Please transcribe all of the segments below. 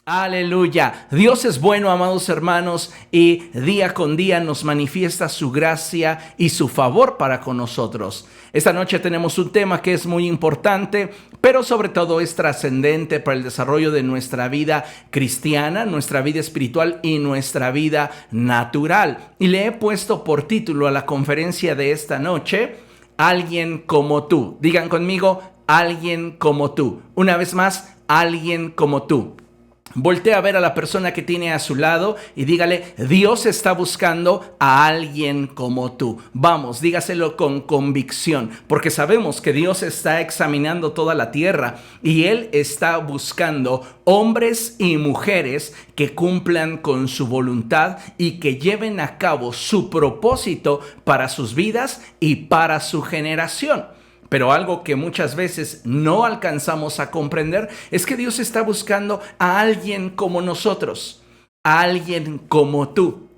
Aleluya. Dios es bueno, amados hermanos, y día con día nos manifiesta su gracia y su favor para con nosotros. Esta noche tenemos un tema que es muy importante, pero sobre todo es trascendente para el desarrollo de nuestra vida cristiana, nuestra vida espiritual y nuestra vida natural. Y le he puesto por título a la conferencia de esta noche, Alguien como tú. Digan conmigo, alguien como tú. Una vez más, alguien como tú. Voltea a ver a la persona que tiene a su lado y dígale, Dios está buscando a alguien como tú. Vamos, dígaselo con convicción, porque sabemos que Dios está examinando toda la tierra y Él está buscando hombres y mujeres que cumplan con su voluntad y que lleven a cabo su propósito para sus vidas y para su generación. Pero algo que muchas veces no alcanzamos a comprender es que Dios está buscando a alguien como nosotros, a alguien como tú.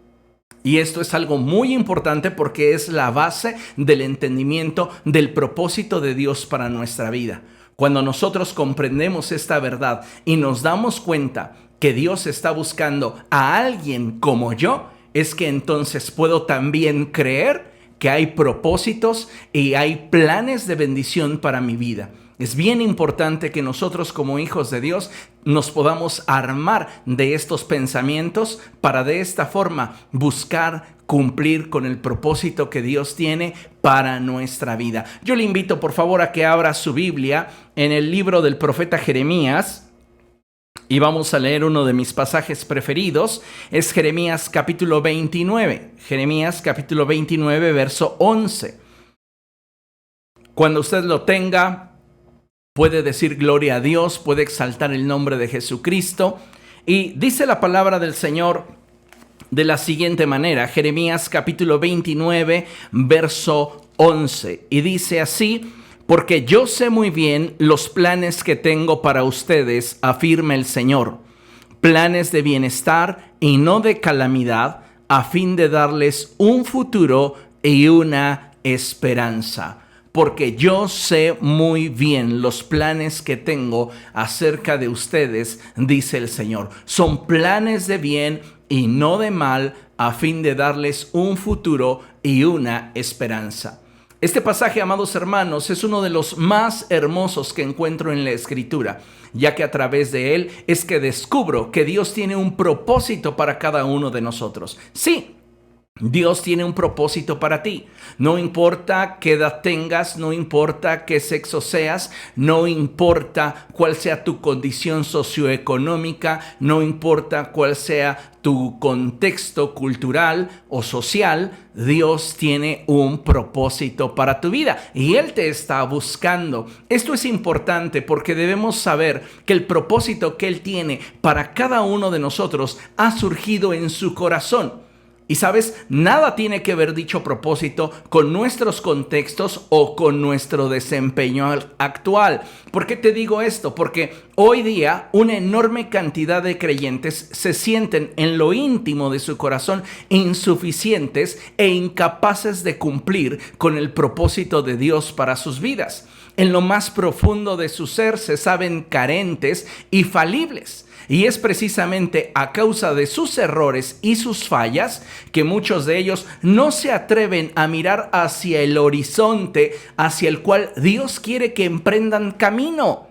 Y esto es algo muy importante porque es la base del entendimiento del propósito de Dios para nuestra vida. Cuando nosotros comprendemos esta verdad y nos damos cuenta que Dios está buscando a alguien como yo, es que entonces puedo también creer que hay propósitos y hay planes de bendición para mi vida. Es bien importante que nosotros como hijos de Dios nos podamos armar de estos pensamientos para de esta forma buscar cumplir con el propósito que Dios tiene para nuestra vida. Yo le invito por favor a que abra su Biblia en el libro del profeta Jeremías. Y vamos a leer uno de mis pasajes preferidos, es Jeremías capítulo 29. Jeremías capítulo 29, verso 11. Cuando usted lo tenga, puede decir gloria a Dios, puede exaltar el nombre de Jesucristo. Y dice la palabra del Señor de la siguiente manera, Jeremías capítulo 29, verso 11. Y dice así: porque yo sé muy bien los planes que tengo para ustedes, afirma el Señor, planes de bienestar y no de calamidad, a fin de darles un futuro y una esperanza. Porque yo sé muy bien los planes que tengo acerca de ustedes, dice el Señor. Son planes de bien y no de mal, a fin de darles un futuro y una esperanza. Este pasaje, amados hermanos, es uno de los más hermosos que encuentro en la Escritura, ya que a través de él es que descubro que Dios tiene un propósito para cada uno de nosotros. Sí, Dios tiene un propósito para ti. No importa qué edad tengas, no importa qué sexo seas, no importa cuál sea tu condición socioeconómica, no importa cuál sea tu contexto cultural o social, Dios tiene un propósito para tu vida y Él te está buscando. Esto es importante porque debemos saber que el propósito que Él tiene para cada uno de nosotros ha surgido en su corazón. Y sabes, nada tiene que ver dicho propósito con nuestros contextos o con nuestro desempeño actual. ¿Por qué te digo esto? Porque hoy día una enorme cantidad de creyentes se sienten en lo íntimo de su corazón insuficientes e incapaces de cumplir con el propósito de Dios para sus vidas. En lo más profundo de su ser se saben carentes y falibles. Y es precisamente a causa de sus errores y sus fallas que muchos de ellos no se atreven a mirar hacia el horizonte hacia el cual Dios quiere que emprendan camino.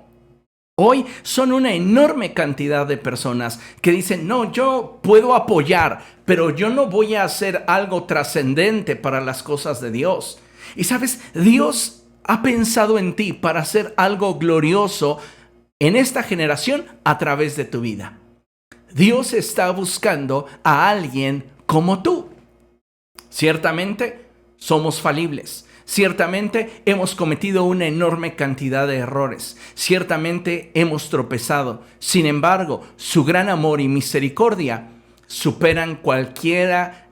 Hoy son una enorme cantidad de personas que dicen, no, yo puedo apoyar, pero yo no voy a hacer algo trascendente para las cosas de Dios. Y sabes, Dios ha pensado en ti para hacer algo glorioso en esta generación a través de tu vida. Dios está buscando a alguien como tú. Ciertamente somos falibles. Ciertamente hemos cometido una enorme cantidad de errores. Ciertamente hemos tropezado. Sin embargo, su gran amor y misericordia superan cualquier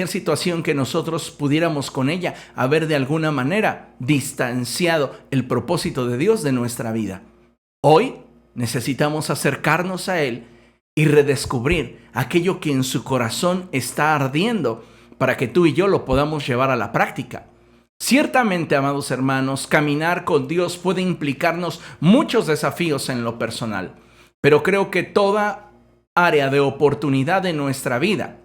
situación que nosotros pudiéramos con ella haber de alguna manera distanciado el propósito de Dios de nuestra vida. Hoy necesitamos acercarnos a Él y redescubrir aquello que en su corazón está ardiendo para que tú y yo lo podamos llevar a la práctica. Ciertamente, amados hermanos, caminar con Dios puede implicarnos muchos desafíos en lo personal, pero creo que toda área de oportunidad en nuestra vida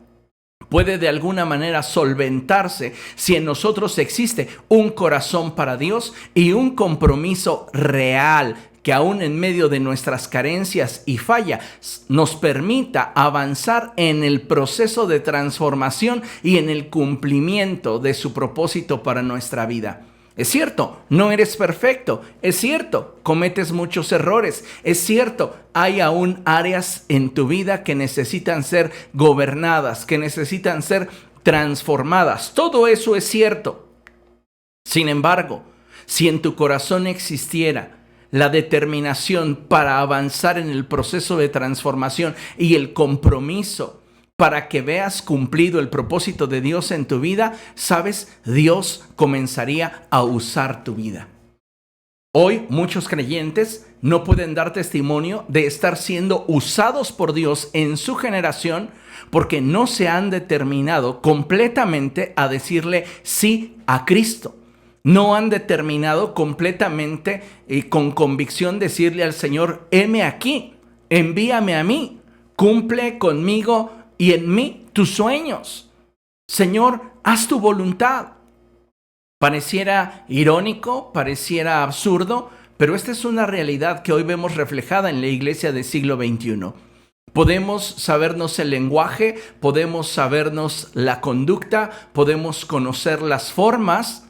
puede de alguna manera solventarse si en nosotros existe un corazón para Dios y un compromiso real que aún en medio de nuestras carencias y fallas nos permita avanzar en el proceso de transformación y en el cumplimiento de su propósito para nuestra vida. Es cierto, no eres perfecto. Es cierto, cometes muchos errores. Es cierto, hay aún áreas en tu vida que necesitan ser gobernadas, que necesitan ser transformadas. Todo eso es cierto. Sin embargo, si en tu corazón existiera la determinación para avanzar en el proceso de transformación y el compromiso para que veas cumplido el propósito de Dios en tu vida, ¿sabes? Dios comenzaría a usar tu vida. Hoy muchos creyentes no pueden dar testimonio de estar siendo usados por Dios en su generación porque no se han determinado completamente a decirle sí a Cristo. No han determinado completamente y con convicción decirle al Señor: heme aquí, envíame a mí, cumple conmigo y en mí tus sueños. Señor, haz tu voluntad. Pareciera irónico, pareciera absurdo, pero esta es una realidad que hoy vemos reflejada en la iglesia del siglo XXI. Podemos sabernos el lenguaje, podemos sabernos la conducta, podemos conocer las formas,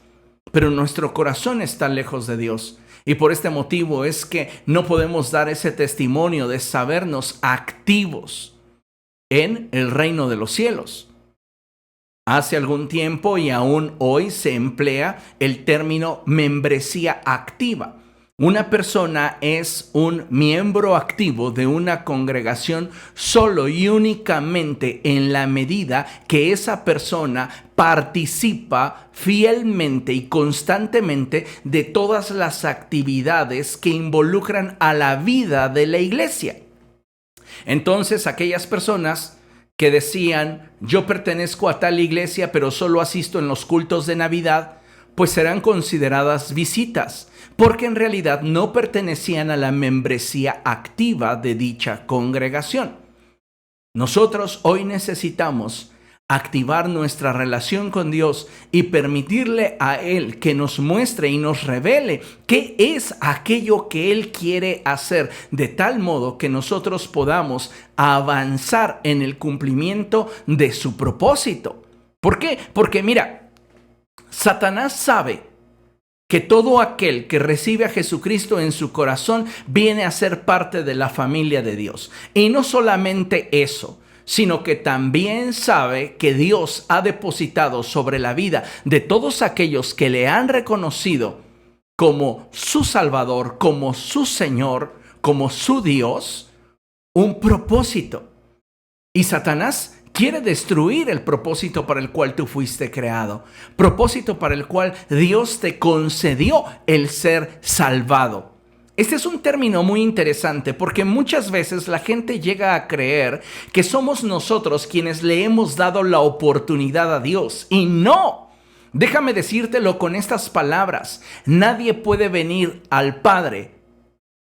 pero nuestro corazón está lejos de Dios. Y por este motivo es que no podemos dar ese testimonio de sabernos activos en el reino de los cielos. Hace algún tiempo y aún hoy se emplea el término membresía activa. Una persona es un miembro activo de una congregación solo y únicamente en la medida que esa persona participa fielmente y constantemente de todas las actividades que involucran a la vida de la iglesia. Entonces, aquellas personas que decían: yo pertenezco a tal iglesia, pero solo asisto en los cultos de Navidad, pues serán consideradas visitas, porque en realidad no pertenecían a la membresía activa de dicha congregación. Nosotros hoy necesitamos activar nuestra relación con Dios y permitirle a Él que nos muestre y nos revele qué es aquello que Él quiere hacer, de tal modo que nosotros podamos avanzar en el cumplimiento de su propósito. ¿Por qué? Porque mira, Satanás sabe que todo aquel que recibe a Jesucristo en su corazón viene a ser parte de la familia de Dios. Y no solamente eso, sino que también sabe que Dios ha depositado sobre la vida de todos aquellos que le han reconocido como su Salvador, como su Señor, como su Dios, un propósito. Y Satanás quiere destruir el propósito para el cual tú fuiste creado, propósito para el cual Dios te concedió el ser salvado. Este es un término muy interesante porque muchas veces la gente llega a creer que somos nosotros quienes le hemos dado la oportunidad a Dios. Y no, déjame decírtelo con estas palabras: nadie puede venir al Padre,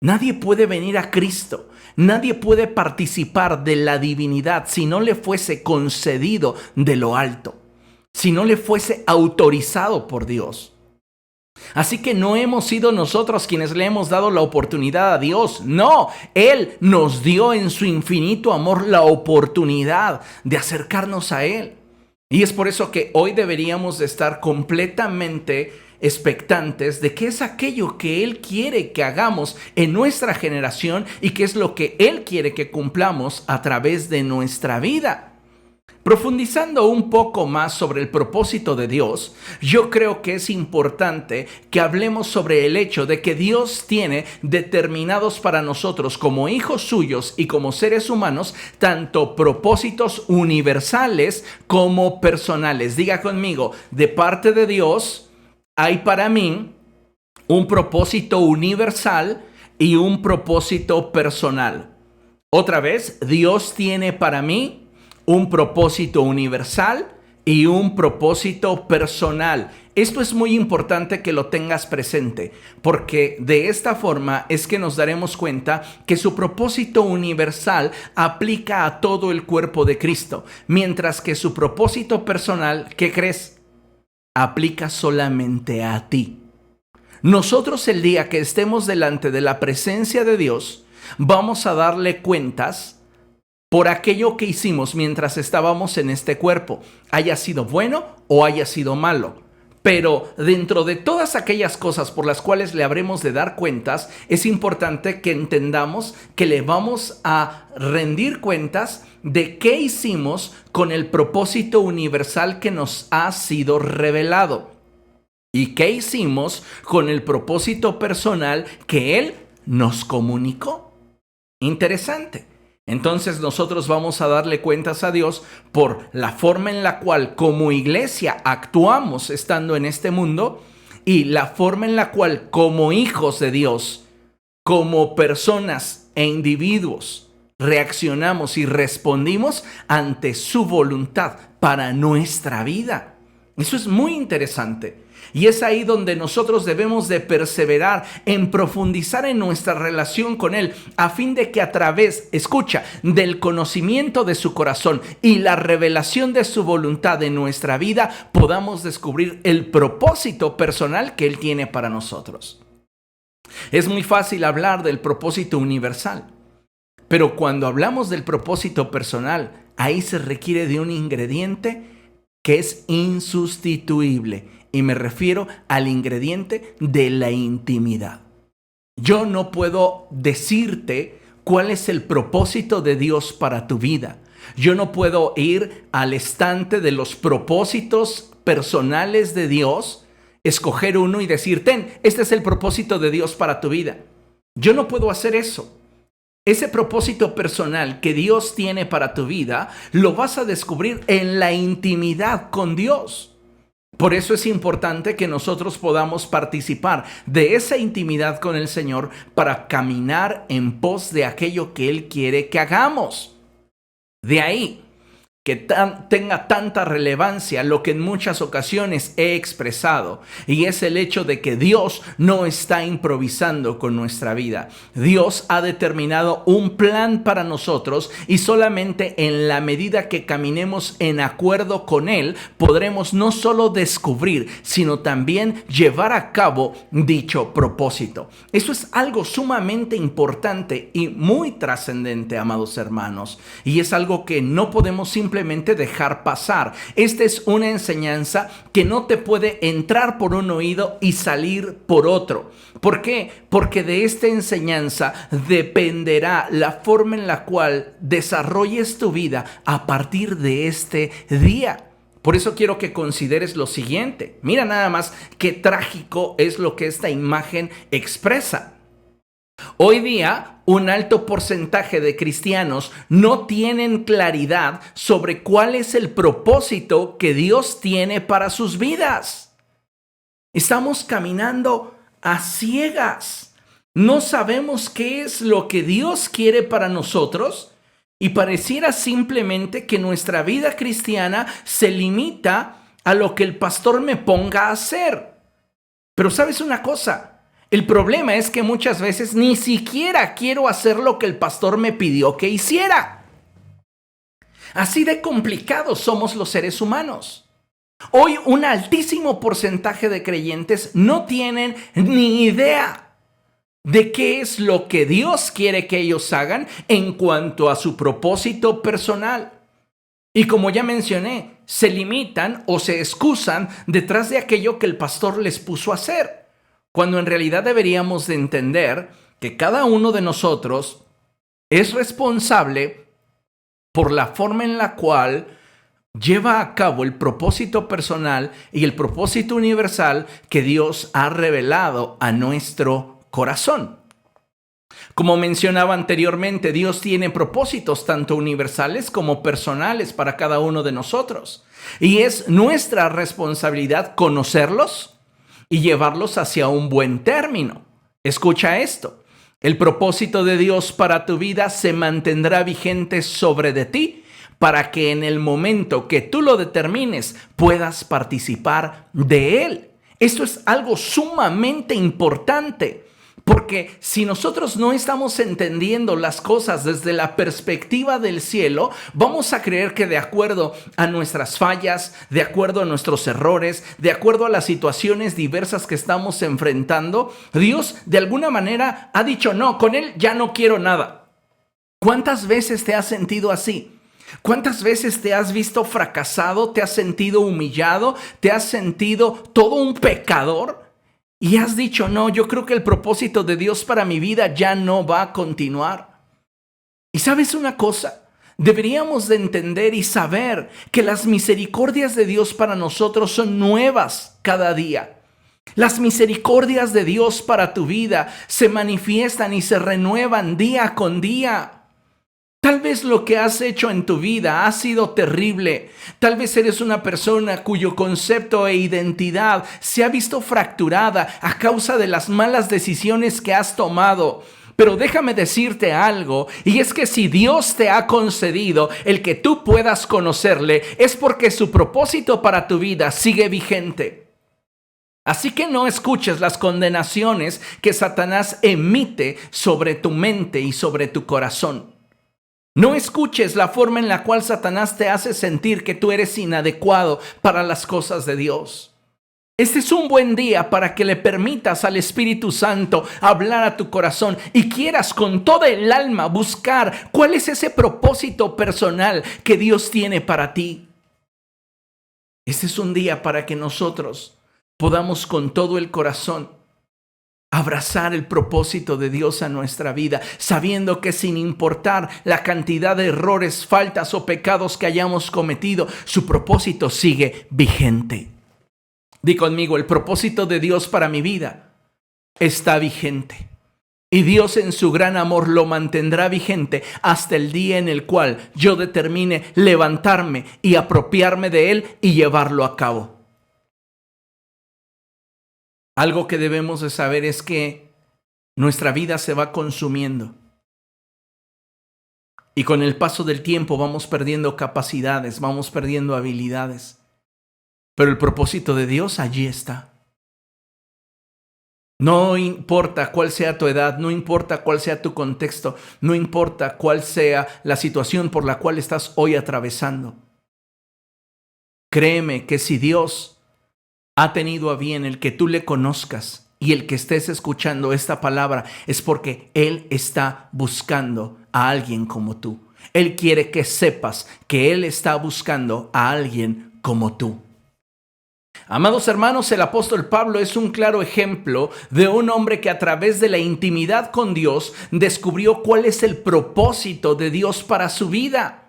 nadie puede venir a Cristo, nadie puede participar de la divinidad si no le fuese concedido de lo alto, si no le fuese autorizado por Dios. Así que no hemos sido nosotros quienes le hemos dado la oportunidad a Dios. No, Él nos dio en su infinito amor la oportunidad de acercarnos a Él. Y es por eso que hoy deberíamos de estar completamente expectantes de qué es aquello que Él quiere que hagamos en nuestra generación y qué es lo que Él quiere que cumplamos a través de nuestra vida. Profundizando un poco más sobre el propósito de Dios, yo creo que es importante que hablemos sobre el hecho de que Dios tiene determinados para nosotros como hijos suyos y como seres humanos tanto propósitos universales como personales. Diga conmigo: de parte de Dios hay para mí un propósito universal y un propósito personal. Otra vez, Dios tiene para mí un propósito universal y un propósito personal. Esto es muy importante que lo tengas presente, porque de esta forma es que nos daremos cuenta que su propósito universal aplica a todo el cuerpo de Cristo, mientras que su propósito personal, ¿qué crees? Aplica solamente a ti. Nosotros el día que estemos delante de la presencia de Dios, vamos a darle cuentas por aquello que hicimos mientras estábamos en este cuerpo, haya sido bueno o haya sido malo. Pero dentro de todas aquellas cosas por las cuales le habremos de dar cuentas, es importante que entendamos que le vamos a rendir cuentas de qué hicimos con el propósito universal que nos ha sido revelado. ¿Y qué hicimos con el propósito personal que Él nos comunicó? Interesante. Entonces nosotros vamos a darle cuentas a Dios por la forma en la cual como iglesia actuamos estando en este mundo y la forma en la cual como hijos de Dios, como personas e individuos, reaccionamos y respondimos ante su voluntad para nuestra vida. Eso es muy interesante. Y es ahí donde nosotros debemos de perseverar en profundizar en nuestra relación con Él, a fin de que a través, escucha, del conocimiento de su corazón y la revelación de su voluntad en nuestra vida, podamos descubrir el propósito personal que Él tiene para nosotros. Es muy fácil hablar del propósito universal, pero cuando hablamos del propósito personal, ahí se requiere de un ingrediente que es insustituible. Y me refiero al ingrediente de la intimidad. Yo no puedo decirte cuál es el propósito de Dios para tu vida. Yo no puedo ir al estante de los propósitos personales de Dios, escoger uno y decir, este es el propósito de Dios para tu vida. Yo no puedo hacer eso. Ese propósito personal que Dios tiene para tu vida, lo vas a descubrir en la intimidad con Dios. Por eso es importante que nosotros podamos participar de esa intimidad con el Señor para caminar en pos de aquello que Él quiere que hagamos. De ahí que tenga tanta relevancia lo que en muchas ocasiones he expresado, y es el hecho de que Dios no está improvisando con nuestra vida. Dios ha determinado un plan para nosotros y solamente en la medida que caminemos en acuerdo con Él, podremos no solo descubrir, sino también llevar a cabo dicho propósito. Eso es algo sumamente importante y muy trascendente, amados hermanos, y es algo que no podemos simplemente dejar pasar. Esta es una enseñanza que no te puede entrar por un oído y salir por otro. ¿Por qué? Porque de esta enseñanza dependerá la forma en la cual desarrolles tu vida a partir de este día. Por eso quiero que consideres lo siguiente. Mira nada más qué trágico es lo que esta imagen expresa. Hoy día, un alto porcentaje de cristianos no tienen claridad sobre cuál es el propósito que Dios tiene para sus vidas. Estamos caminando a ciegas. No sabemos qué es lo que Dios quiere para nosotros y pareciera simplemente que nuestra vida cristiana se limita a lo que el pastor me ponga a hacer. Pero ¿sabes una cosa? El problema es que muchas veces ni siquiera quiero hacer lo que el pastor me pidió que hiciera. Así de complicados somos los seres humanos. Hoy un altísimo porcentaje de creyentes no tienen ni idea de qué es lo que Dios quiere que ellos hagan en cuanto a su propósito personal. Y como ya mencioné, se limitan o se excusan detrás de aquello que el pastor les puso a hacer. Cuando en realidad deberíamos de entender que cada uno de nosotros es responsable por la forma en la cual lleva a cabo el propósito personal y el propósito universal que Dios ha revelado a nuestro corazón. Como mencionaba anteriormente, Dios tiene propósitos tanto universales como personales para cada uno de nosotros. Y es nuestra responsabilidad conocerlos y llevarlos hacia un buen término. Escucha esto. El propósito de Dios para tu vida se mantendrá vigente sobre de ti para que en el momento que tú lo determines puedas participar de él. Esto es algo sumamente importante. Porque si nosotros no estamos entendiendo las cosas desde la perspectiva del cielo, vamos a creer que de acuerdo a nuestras fallas, de acuerdo a nuestros errores, de acuerdo a las situaciones diversas que estamos enfrentando, Dios de alguna manera ha dicho, no, con él ya no quiero nada. ¿Cuántas veces te has sentido así? ¿Cuántas veces te has visto fracasado, te has sentido humillado, te has sentido todo un pecador? Y has dicho, no, yo creo que el propósito de Dios para mi vida ya no va a continuar. Y ¿sabes una cosa? Deberíamos de entender y saber que las misericordias de Dios para nosotros son nuevas cada día. Las misericordias de Dios para tu vida se manifiestan y se renuevan día con día. Tal vez lo que has hecho en tu vida ha sido terrible. Tal vez eres una persona cuyo concepto e identidad se ha visto fracturada a causa de las malas decisiones que has tomado. Pero déjame decirte algo, y es que si Dios te ha concedido el que tú puedas conocerle, es porque su propósito para tu vida sigue vigente. Así que no escuches las condenaciones que Satanás emite sobre tu mente y sobre tu corazón. No escuches la forma en la cual Satanás te hace sentir que tú eres inadecuado para las cosas de Dios. Este es un buen día para que le permitas al Espíritu Santo hablar a tu corazón y quieras con toda el alma buscar cuál es ese propósito personal que Dios tiene para ti. Este es un día para que nosotros podamos con todo el corazón abrazar el propósito de Dios a nuestra vida, sabiendo que sin importar la cantidad de errores, faltas o pecados que hayamos cometido, su propósito sigue vigente. Di conmigo, el propósito de Dios para mi vida está vigente. Y Dios en su gran amor lo mantendrá vigente hasta el día en el cual yo determine levantarme y apropiarme de él y llevarlo a cabo. Algo que debemos de saber es que nuestra vida se va consumiendo. Y con el paso del tiempo vamos perdiendo capacidades, vamos perdiendo habilidades. Pero el propósito de Dios allí está. No importa cuál sea tu edad, no importa cuál sea tu contexto, no importa cuál sea la situación por la cual estás hoy atravesando. Créeme que si Dios ha tenido a bien el que tú le conozcas y el que estés escuchando esta palabra, es porque Él está buscando a alguien como tú. Él quiere que sepas que Él está buscando a alguien como tú. Amados hermanos, el apóstol Pablo es un claro ejemplo de un hombre que a través de la intimidad con Dios descubrió cuál es el propósito de Dios para su vida.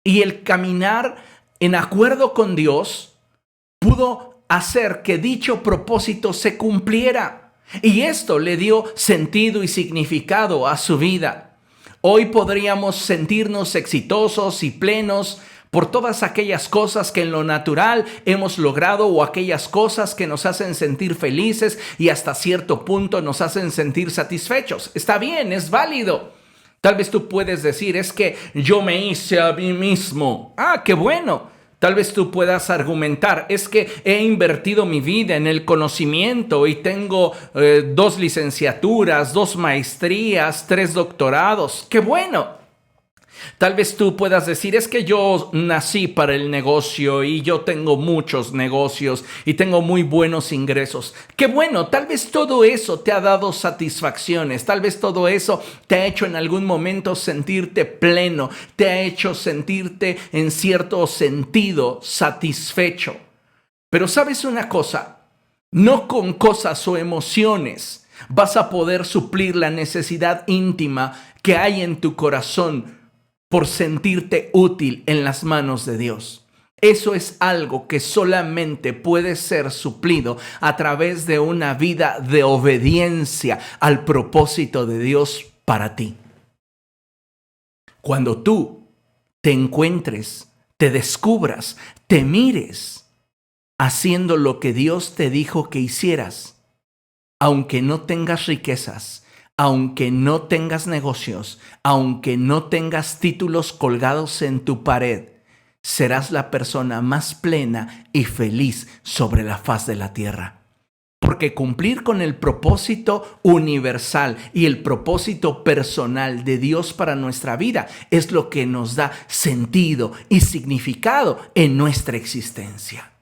Y el caminar en acuerdo con Dios pudo hacer que dicho propósito se cumpliera. Y esto le dio sentido y significado a su vida. Hoy podríamos sentirnos exitosos y plenos por todas aquellas cosas que en lo natural hemos logrado o aquellas cosas que nos hacen sentir felices y hasta cierto punto nos hacen sentir satisfechos. Está bien, es válido. Tal vez tú puedes decir, es que yo me hice a mí mismo. Ah, qué bueno. Tal vez tú puedas argumentar, es que he invertido mi vida en el conocimiento y tengo 2 licenciaturas, 2 maestrías, 3 doctorados. ¡Qué bueno! Tal vez tú puedas decir, es que yo nací para el negocio y yo tengo muchos negocios y tengo muy buenos ingresos. ¡Qué bueno! Tal vez todo eso te ha dado satisfacciones, tal vez todo eso te ha hecho en algún momento sentirte pleno, te ha hecho sentirte en cierto sentido satisfecho. Pero ¿sabes una cosa? No con cosas o emociones vas a poder suplir la necesidad íntima que hay en tu corazón por sentirte útil en las manos de Dios. Eso es algo que solamente puede ser suplido a través de una vida de obediencia al propósito de Dios para ti. Cuando tú te encuentres, te descubras, te mires haciendo lo que Dios te dijo que hicieras, aunque no tengas riquezas, aunque no tengas negocios, aunque no tengas títulos colgados en tu pared, serás la persona más plena y feliz sobre la faz de la tierra. Porque cumplir con el propósito universal y el propósito personal de Dios para nuestra vida es lo que nos da sentido y significado en nuestra existencia.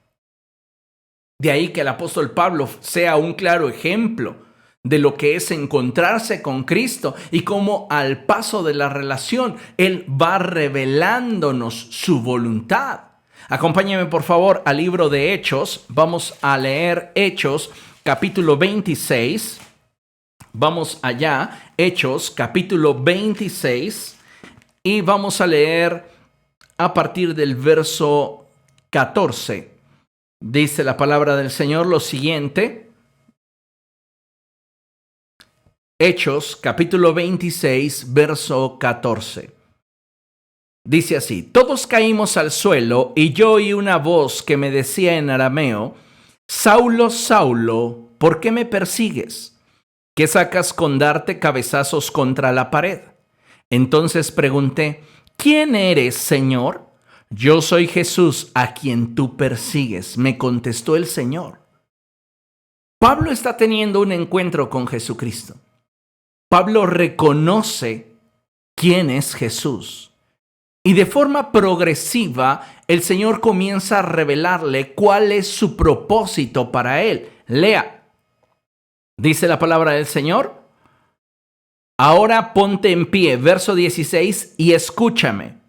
De ahí que el apóstol Pablo sea un claro ejemplo de lo que es encontrarse con Cristo y cómo al paso de la relación Él va revelándonos su voluntad. Acompáñame por favor al libro de Hechos. Vamos a leer Hechos capítulo 26. Vamos allá, Hechos capítulo 26, y vamos a leer a partir del verso 14. Dice la palabra del Señor lo siguiente. Hechos, capítulo 26, verso 14. Dice así: todos caímos al suelo y yo oí una voz que me decía en arameo: Saulo, Saulo, ¿por qué me persigues? ¿Qué sacas con darte cabezazos contra la pared? Entonces pregunté: ¿quién eres, Señor? Yo soy Jesús, a quien tú persigues, me contestó el Señor. Pablo está teniendo un encuentro con Jesucristo. Pablo reconoce quién es Jesús. Y de forma progresiva, el Señor comienza a revelarle cuál es su propósito para él. Lea. Dice la palabra del Señor: ahora ponte en pie, verso 16, y escúchame.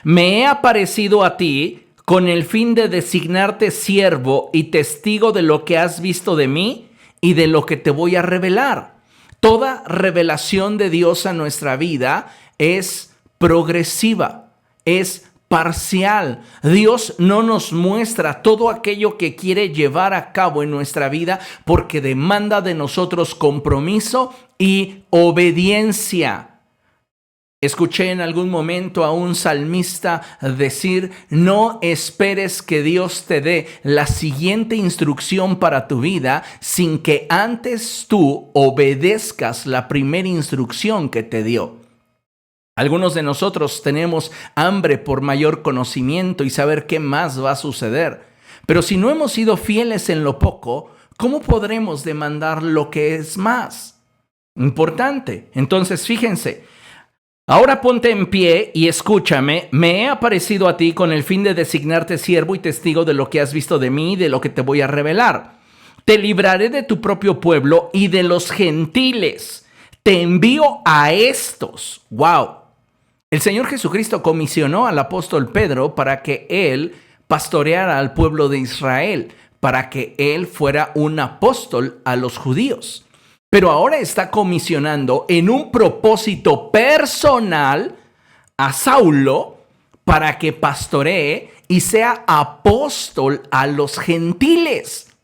Me he aparecido a ti con el fin de designarte siervo y testigo de lo que has visto de mí y de lo que te voy a revelar. Toda revelación de Dios a nuestra vida es progresiva, es parcial. Dios no nos muestra todo aquello que quiere llevar a cabo en nuestra vida porque demanda de nosotros compromiso y obediencia. Escuché en algún momento a un salmista decir: no esperes que Dios te dé la siguiente instrucción para tu vida sin que antes tú obedezcas la primera instrucción que te dio. Algunos de nosotros tenemos hambre por mayor conocimiento y saber qué más va a suceder. Pero si no hemos sido fieles en lo poco, ¿cómo podremos demandar lo que es más? Importante. Entonces, fíjense. Ahora ponte en pie y escúchame. Me he aparecido a ti con el fin de designarte siervo y testigo de lo que has visto de mí y de lo que te voy a revelar. Te libraré de tu propio pueblo y de los gentiles. Te envío a estos. ¡Wow! El Señor Jesucristo comisionó al apóstol Pedro para que él pastoreara al pueblo de Israel, para que él fuera un apóstol a los judíos. Pero ahora está comisionando en un propósito personal a Saulo para que pastoree y sea apóstol a los gentiles.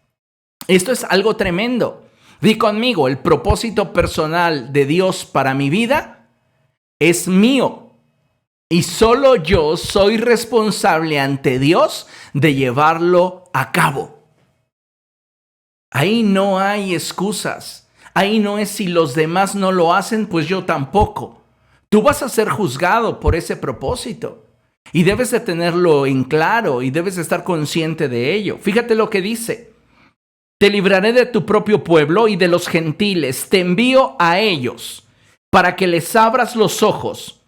Esto es algo tremendo. Di conmigo: el propósito personal de Dios para mi vida es mío. Y solo yo soy responsable ante Dios de llevarlo a cabo. Ahí no hay excusas. Ahí no es: si los demás no lo hacen, pues yo tampoco. Tú vas a ser juzgado por ese propósito. Y debes de tenerlo en claro y debes de estar consciente de ello. Fíjate lo que dice: te libraré de tu propio pueblo y de los gentiles. Te envío a ellos para que les abras los ojos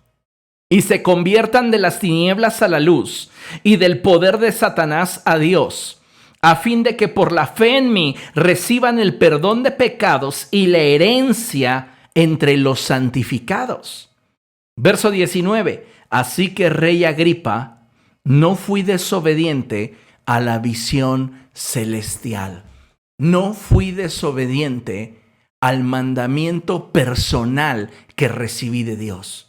y se conviertan de las tinieblas a la luz y del poder de Satanás a Dios, a fin de que por la fe en mí reciban el perdón de pecados y la herencia entre los santificados. Verso 19. Así que, rey Agripa, no fui desobediente a la visión celestial. No fui desobediente al mandamiento personal que recibí de Dios.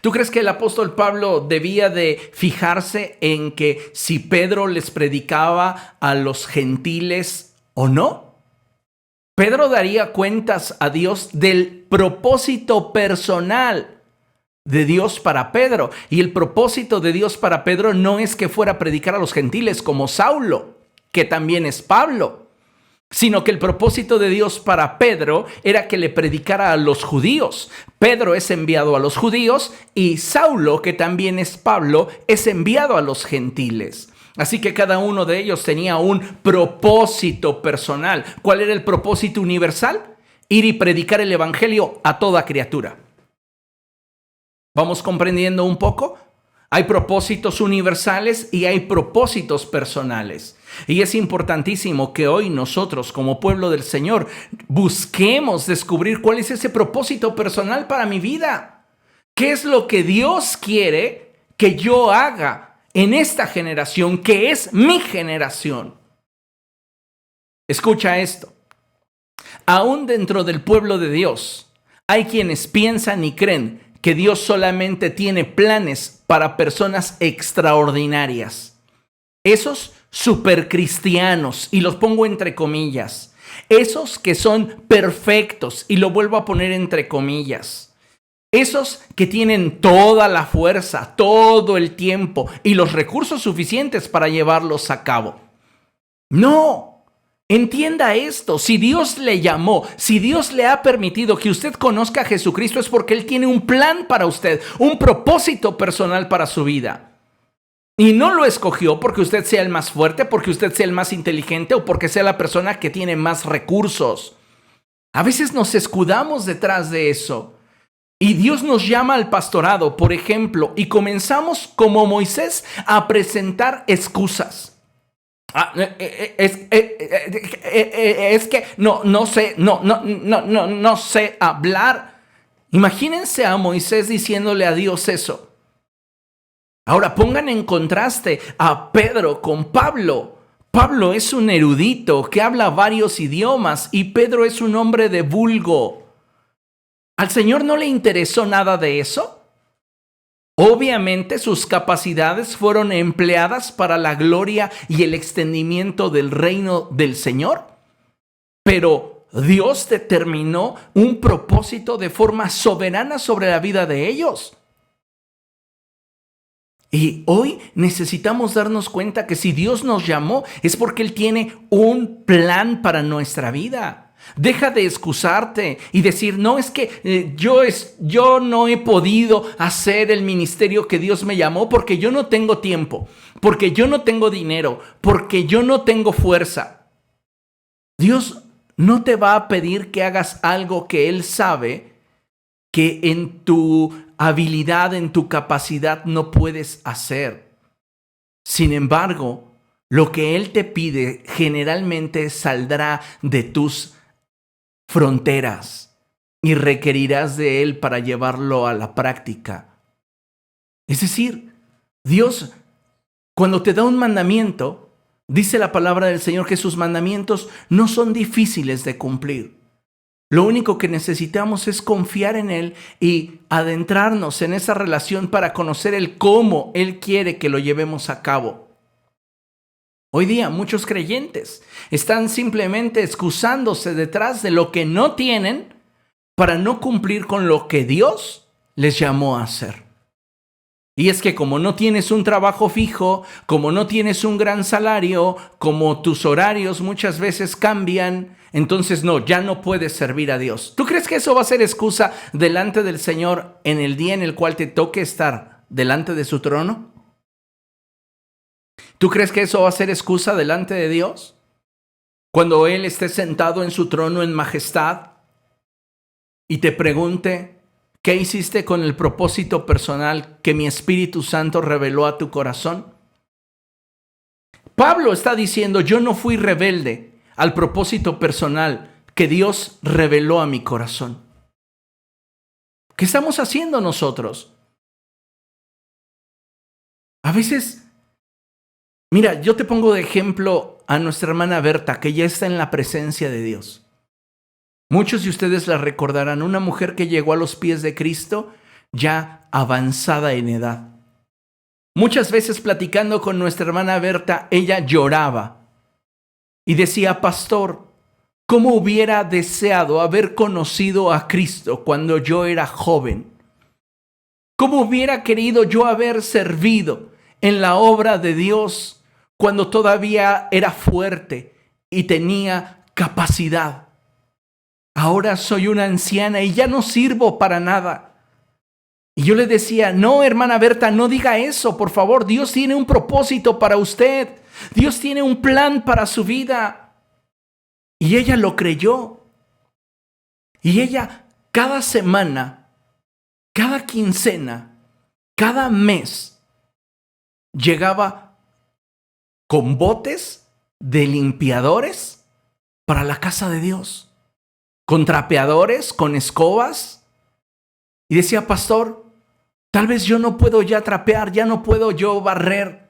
¿Tú crees que el apóstol Pablo debía de fijarse en que si Pedro les predicaba a los gentiles o no? Pedro daría cuentas a Dios del propósito personal de Dios para Pedro. Y el propósito de Dios para Pedro no es que fuera a predicar a los gentiles como Saulo, que también es Pablo. sino que el propósito de Dios para Pedro era que le predicara a los judíos. Pedro es enviado a los judíos y Saulo, que también es Pablo, es enviado a los gentiles. Así que cada uno de ellos tenía un propósito personal. ¿Cuál era el propósito universal? Ir y predicar el evangelio a toda criatura. ¿Vamos comprendiendo un poco? Hay propósitos universales y hay propósitos personales. Y es importantísimo que hoy nosotros, como pueblo del Señor, busquemos descubrir cuál es ese propósito personal para mi vida. ¿Qué es lo que Dios quiere que yo haga en esta generación, que es mi generación? Escucha esto. Aún dentro del pueblo de Dios, hay quienes piensan y creen que Dios solamente tiene planes para personas extraordinarias. Esos supercristianos, y los pongo entre comillas, esos que son perfectos, y lo vuelvo a poner entre comillas, esos que tienen toda la fuerza, todo el tiempo y los recursos suficientes para llevarlos a cabo. No. Entienda esto, si Dios le llamó, si Dios le ha permitido que usted conozca a Jesucristo, es porque Él tiene un plan para usted, un propósito personal para su vida. Y no lo escogió porque usted sea el más fuerte, porque usted sea el más inteligente o porque sea la persona que tiene más recursos. A veces nos escudamos detrás de eso. Y Dios nos llama al pastorado, por ejemplo, y comenzamos como Moisés a presentar excusas. Es que no sé hablar. Imagínense a Moisés diciéndole a Dios eso. Ahora pongan en contraste a Pedro con Pablo. Pablo es un erudito que habla varios idiomas y Pedro es un hombre de vulgo. ¿Al Señor no le interesó nada de eso? Obviamente sus capacidades fueron empleadas para la gloria y el extendimiento del reino del Señor, pero Dios determinó un propósito de forma soberana sobre la vida de ellos. Y hoy necesitamos darnos cuenta que si Dios nos llamó es porque Él tiene un plan para nuestra vida. Deja de excusarte y decir, no, es que yo no he podido hacer el ministerio que Dios me llamó porque yo no tengo tiempo, porque yo no tengo dinero, porque yo no tengo fuerza. Dios no te va a pedir que hagas algo que Él sabe que en tu habilidad, en tu capacidad no puedes hacer. Sin embargo, lo que Él te pide generalmente saldrá de tus fronteras y requerirás de Él para llevarlo a la práctica. Es decir, Dios, cuando te da un mandamiento, dice la palabra del Señor que sus mandamientos no son difíciles de cumplir. Lo único que necesitamos es confiar en Él y adentrarnos en esa relación para conocer el cómo Él quiere que lo llevemos a cabo. Hoy día muchos creyentes están simplemente excusándose detrás de lo que no tienen para no cumplir con lo que Dios les llamó a hacer. Y es que como no tienes un trabajo fijo, como no tienes un gran salario, como tus horarios muchas veces cambian, entonces no, ya no puedes servir a Dios. ¿Tú crees que eso va a ser excusa delante del Señor en el día en el cual te toque estar delante de su trono? ¿Tú crees que eso va a ser excusa delante de Dios? Cuando Él esté sentado en su trono en majestad y te pregunte, ¿qué hiciste con el propósito personal que mi Espíritu Santo reveló a tu corazón? Pablo está diciendo, yo no fui rebelde al propósito personal que Dios reveló a mi corazón. ¿Qué estamos haciendo nosotros? A veces, mira, yo te pongo de ejemplo a nuestra hermana Berta, que ya está en la presencia de Dios. Muchos de ustedes la recordarán, una mujer que llegó a los pies de Cristo ya avanzada en edad. Muchas veces platicando con nuestra hermana Berta, ella lloraba y decía, pastor, ¿cómo hubiera deseado haber conocido a Cristo cuando yo era joven? ¿Cómo hubiera querido yo haber servido en la obra de Dios cuando todavía era fuerte y tenía capacidad. Ahora soy una anciana y ya no sirvo para nada. Y yo le decía, no, hermana Berta, no diga eso, por favor. Dios tiene un propósito para usted. Dios tiene un plan para su vida. Y ella lo creyó. Y ella cada semana, cada quincena, cada mes, llegaba con botes de limpiadores para la casa de Dios. Con trapeadores, con escobas. Y decía, pastor, tal vez yo no puedo ya trapear, ya no puedo yo barrer,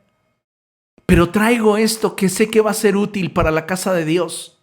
pero traigo esto que sé que va a ser útil para la casa de Dios.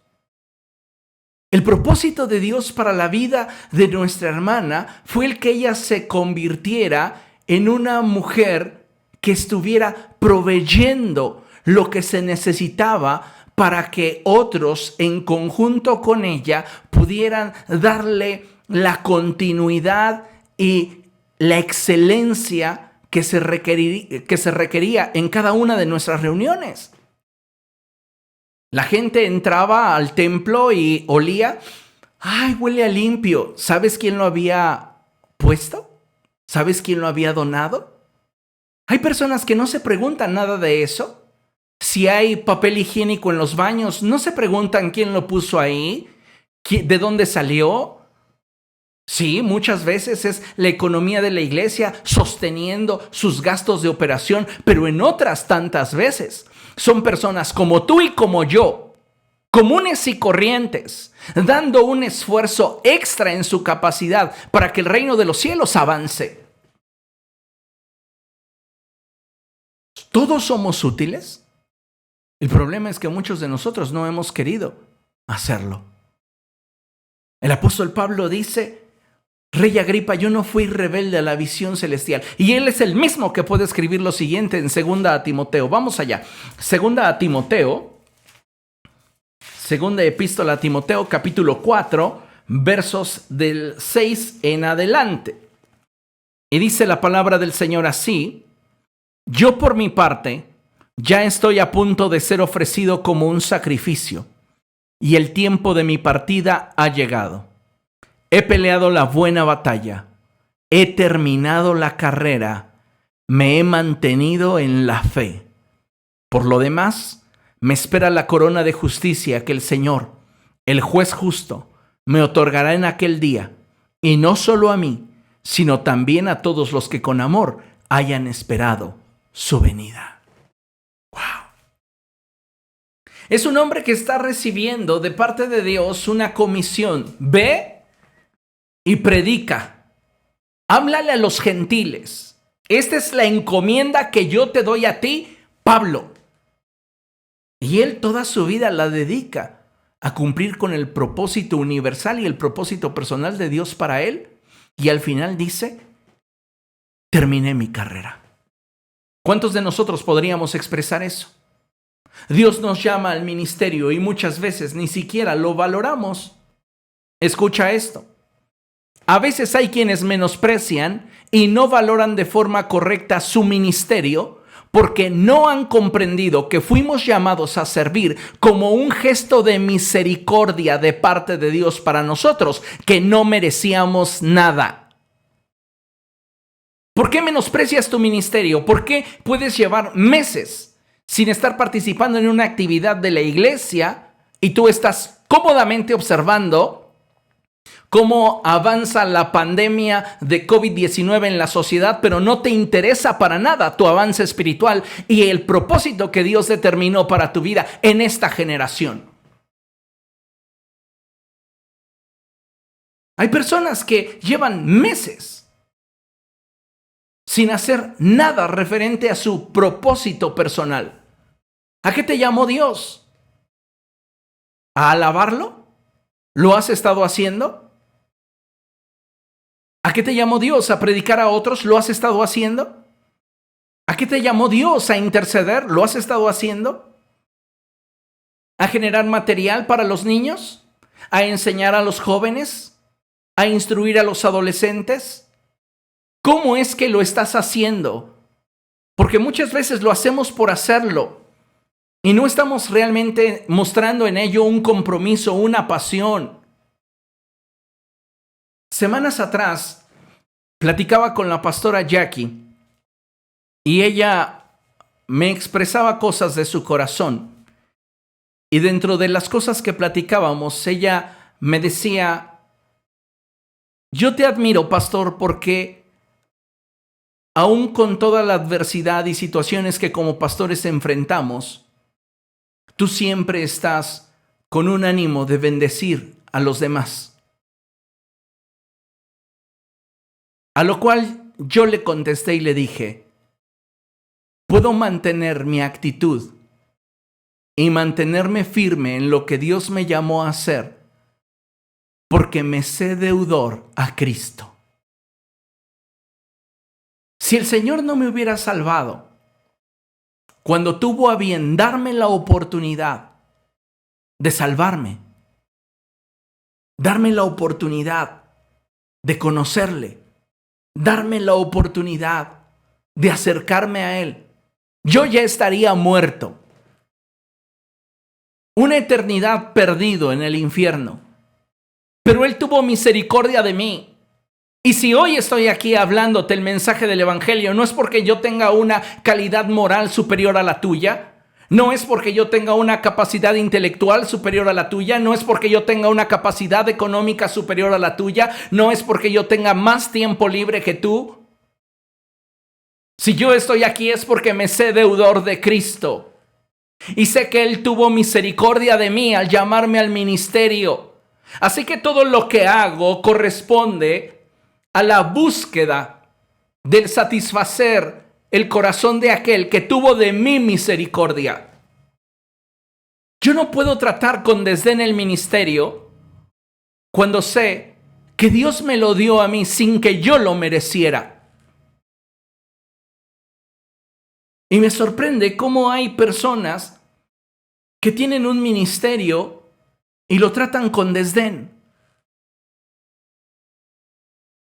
El propósito de Dios para la vida de nuestra hermana fue el que ella se convirtiera en una mujer que estuviera proveyendo lo que se necesitaba para que otros en conjunto con ella pudieran darle la continuidad y la excelencia que se requería en cada una de nuestras reuniones. La gente entraba al templo y olía, ¡ay, huele a limpio! ¿Sabes quién lo había puesto? ¿Sabes quién lo había donado? Hay personas que no se preguntan nada de eso. Si hay papel higiénico en los baños, no se preguntan quién lo puso ahí, de dónde salió. Sí, muchas veces es la economía de la iglesia sosteniendo sus gastos de operación, pero en otras tantas veces son personas como tú y como yo, comunes y corrientes, dando un esfuerzo extra en su capacidad para que el reino de los cielos avance. ¿Todos somos útiles? El problema es que muchos de nosotros no hemos querido hacerlo. El apóstol Pablo dice, Rey Agripa, yo no fui rebelde a la visión celestial. Y él es el mismo que puede escribir lo siguiente en 2 Timoteo. Vamos allá. 2 Timoteo, segunda epístola a Timoteo, capítulo 4, versos del 6 en adelante. Y dice la palabra del Señor así, yo por mi parte ya estoy a punto de ser ofrecido como un sacrificio, y el tiempo de mi partida ha llegado. He peleado la buena batalla, he terminado la carrera, me he mantenido en la fe. Por lo demás, me espera la corona de justicia que el Señor, el juez justo, me otorgará en aquel día, y no solo a mí, sino también a todos los que con amor hayan esperado su venida. ¡Wow! Es un hombre que está recibiendo de parte de Dios una comisión. Ve y predica. Háblale a los gentiles. Esta es la encomienda que yo te doy a ti, Pablo. Y él toda su vida la dedica a cumplir con el propósito universal y el propósito personal de Dios para él. Y al final dice, terminé mi carrera. ¿Cuántos de nosotros podríamos expresar eso? Dios nos llama al ministerio y muchas veces ni siquiera lo valoramos. Escucha esto. A veces hay quienes menosprecian y no valoran de forma correcta su ministerio porque no han comprendido que fuimos llamados a servir como un gesto de misericordia de parte de Dios para nosotros, que no merecíamos nada. ¿Por qué menosprecias tu ministerio? ¿Por qué puedes llevar meses sin estar participando en una actividad de la iglesia y tú estás cómodamente observando cómo avanza la pandemia de COVID-19 en la sociedad, pero no te interesa para nada tu avance espiritual y el propósito que Dios determinó para tu vida en esta generación? Hay personas que llevan meses sin hacer nada referente a su propósito personal. ¿A qué te llamó Dios? ¿A alabarlo? ¿Lo has estado haciendo? ¿A qué te llamó Dios? ¿A predicar a otros? ¿Lo has estado haciendo? ¿A qué te llamó Dios? ¿A interceder? ¿Lo has estado haciendo? ¿A generar material para los niños? ¿A enseñar a los jóvenes? ¿A instruir a los adolescentes? ¿Cómo es que lo estás haciendo? Porque muchas veces lo hacemos por hacerlo. y no estamos realmente mostrando en ello un compromiso, una pasión. Semanas atrás platicaba con la pastora Jackie y ella me expresaba cosas de su corazón. Y dentro de las cosas que platicábamos, ella me decía: yo te admiro, pastor, porque aún con toda la adversidad y situaciones que como pastores enfrentamos, tú siempre estás con un ánimo de bendecir a los demás. A lo cual yo le contesté y le dije: puedo mantener mi actitud y mantenerme firme en lo que Dios me llamó a hacer porque me sé deudor a Cristo. Si el Señor no me hubiera salvado, cuando tuvo a bien darme la oportunidad de salvarme, darme la oportunidad de conocerle, darme la oportunidad de acercarme a Él, yo ya estaría muerto. Una eternidad perdido en el infierno. Pero Él tuvo misericordia de mí. Y si hoy estoy aquí hablándote el mensaje del Evangelio, no es porque yo tenga una calidad moral superior a la tuya, no es porque yo tenga una capacidad intelectual superior a la tuya, no es porque yo tenga una capacidad económica superior a la tuya, no es porque yo tenga más tiempo libre que tú. Si yo estoy aquí es porque me sé deudor de Cristo. Y sé que Él tuvo misericordia de mí al llamarme al ministerio. Así que todo lo que hago corresponde a la búsqueda del satisfacer el corazón de aquel que tuvo de mí misericordia. Yo no puedo tratar con desdén el ministerio cuando sé que Dios me lo dio a mí sin que yo lo mereciera. Y me sorprende cómo hay personas que tienen un ministerio y lo tratan con desdén.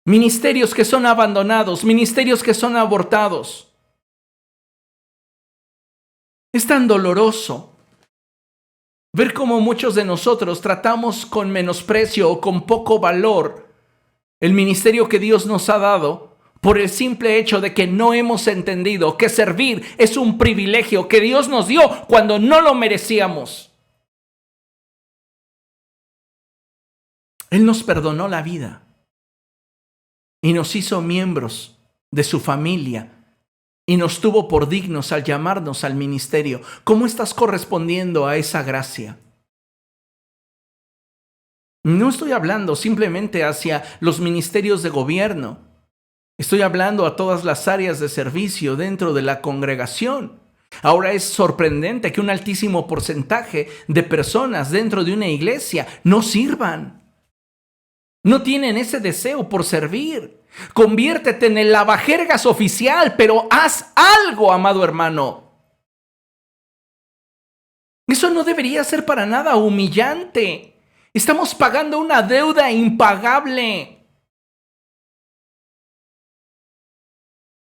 Ministerios que son abandonados, ministerios que son abortados. Es tan doloroso ver cómo muchos de nosotros tratamos con menosprecio o con poco valor el ministerio que Dios nos ha dado por el simple hecho de que no hemos entendido que servir es un privilegio que Dios nos dio cuando no lo merecíamos. Él nos perdonó la vida y nos hizo miembros de su familia y nos tuvo por dignos al llamarnos al ministerio. ¿Cómo estás correspondiendo a esa gracia? No estoy hablando simplemente hacia los ministerios de gobierno. Estoy hablando a todas las áreas de servicio dentro de la congregación. Ahora es sorprendente que un altísimo porcentaje de personas dentro de una iglesia no sirvan. No tienen ese deseo por servir. Conviértete en el lavajergas oficial, pero haz algo, amado hermano. Eso no debería ser para nada humillante. Estamos pagando una deuda impagable.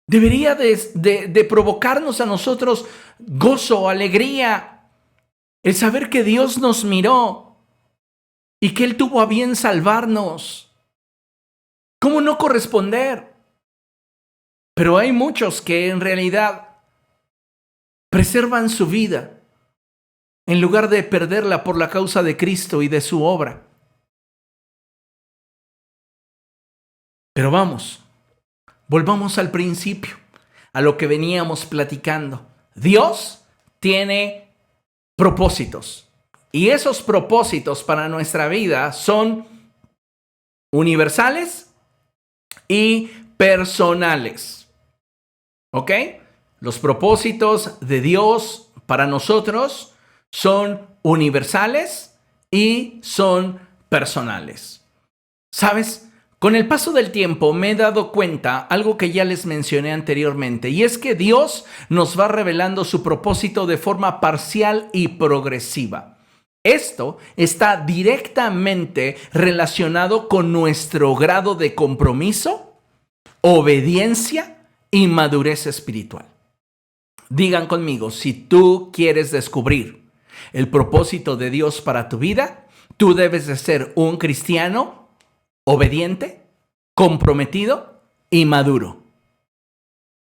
Debería de provocarnos a nosotros gozo, alegría, el saber que Dios nos miró y que Él tuvo a bien salvarnos. ¿Cómo no corresponder? Pero hay muchos que en realidad preservan su vida en lugar de perderla por la causa de Cristo y de su obra. Pero vamos. Volvamos al principio, a lo que veníamos platicando. Dios tiene propósitos. Y esos propósitos para nuestra vida son universales y personales. ¿Ok? Los propósitos de Dios para nosotros son universales y son personales. ¿Sabes? Con el paso del tiempo me he dado cuenta algo que ya les mencioné anteriormente, y es que Dios nos va revelando su propósito de forma parcial y progresiva. Esto está directamente relacionado con nuestro grado de compromiso, obediencia y madurez espiritual. Digan conmigo, si tú quieres descubrir el propósito de Dios para tu vida, tú debes de ser un cristiano obediente, comprometido y maduro.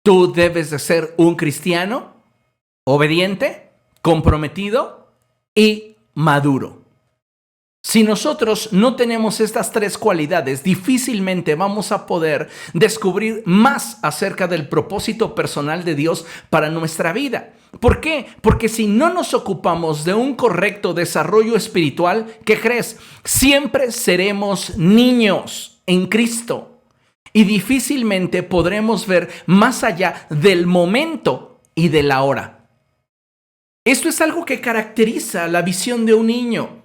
Tú debes de ser un cristiano obediente, comprometido y maduro. Si nosotros no tenemos estas tres cualidades, difícilmente vamos a poder descubrir más acerca del propósito personal de Dios para nuestra vida. ¿Por qué? Porque si no nos ocupamos de un correcto desarrollo espiritual, ¿qué crees? Siempre seremos niños en Cristo y difícilmente podremos ver más allá del momento y de la hora. Esto es algo que caracteriza la visión de un niño.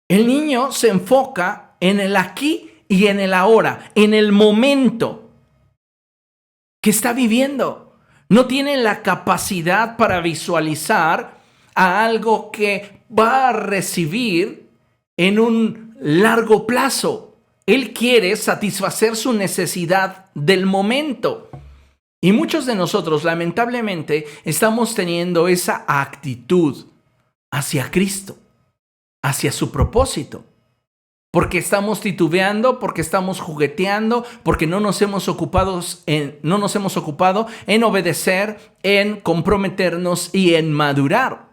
El niño se enfoca en el aquí y en el ahora, en el momento que está viviendo. No tiene la capacidad para visualizar a algo que va a recibir en un largo plazo. Él quiere satisfacer su necesidad del momento. Y muchos de nosotros, lamentablemente, estamos teniendo esa actitud hacia Cristo, hacia su propósito, porque estamos titubeando, porque estamos jugueteando, porque no nos hemos ocupado en obedecer, en comprometernos y en madurar.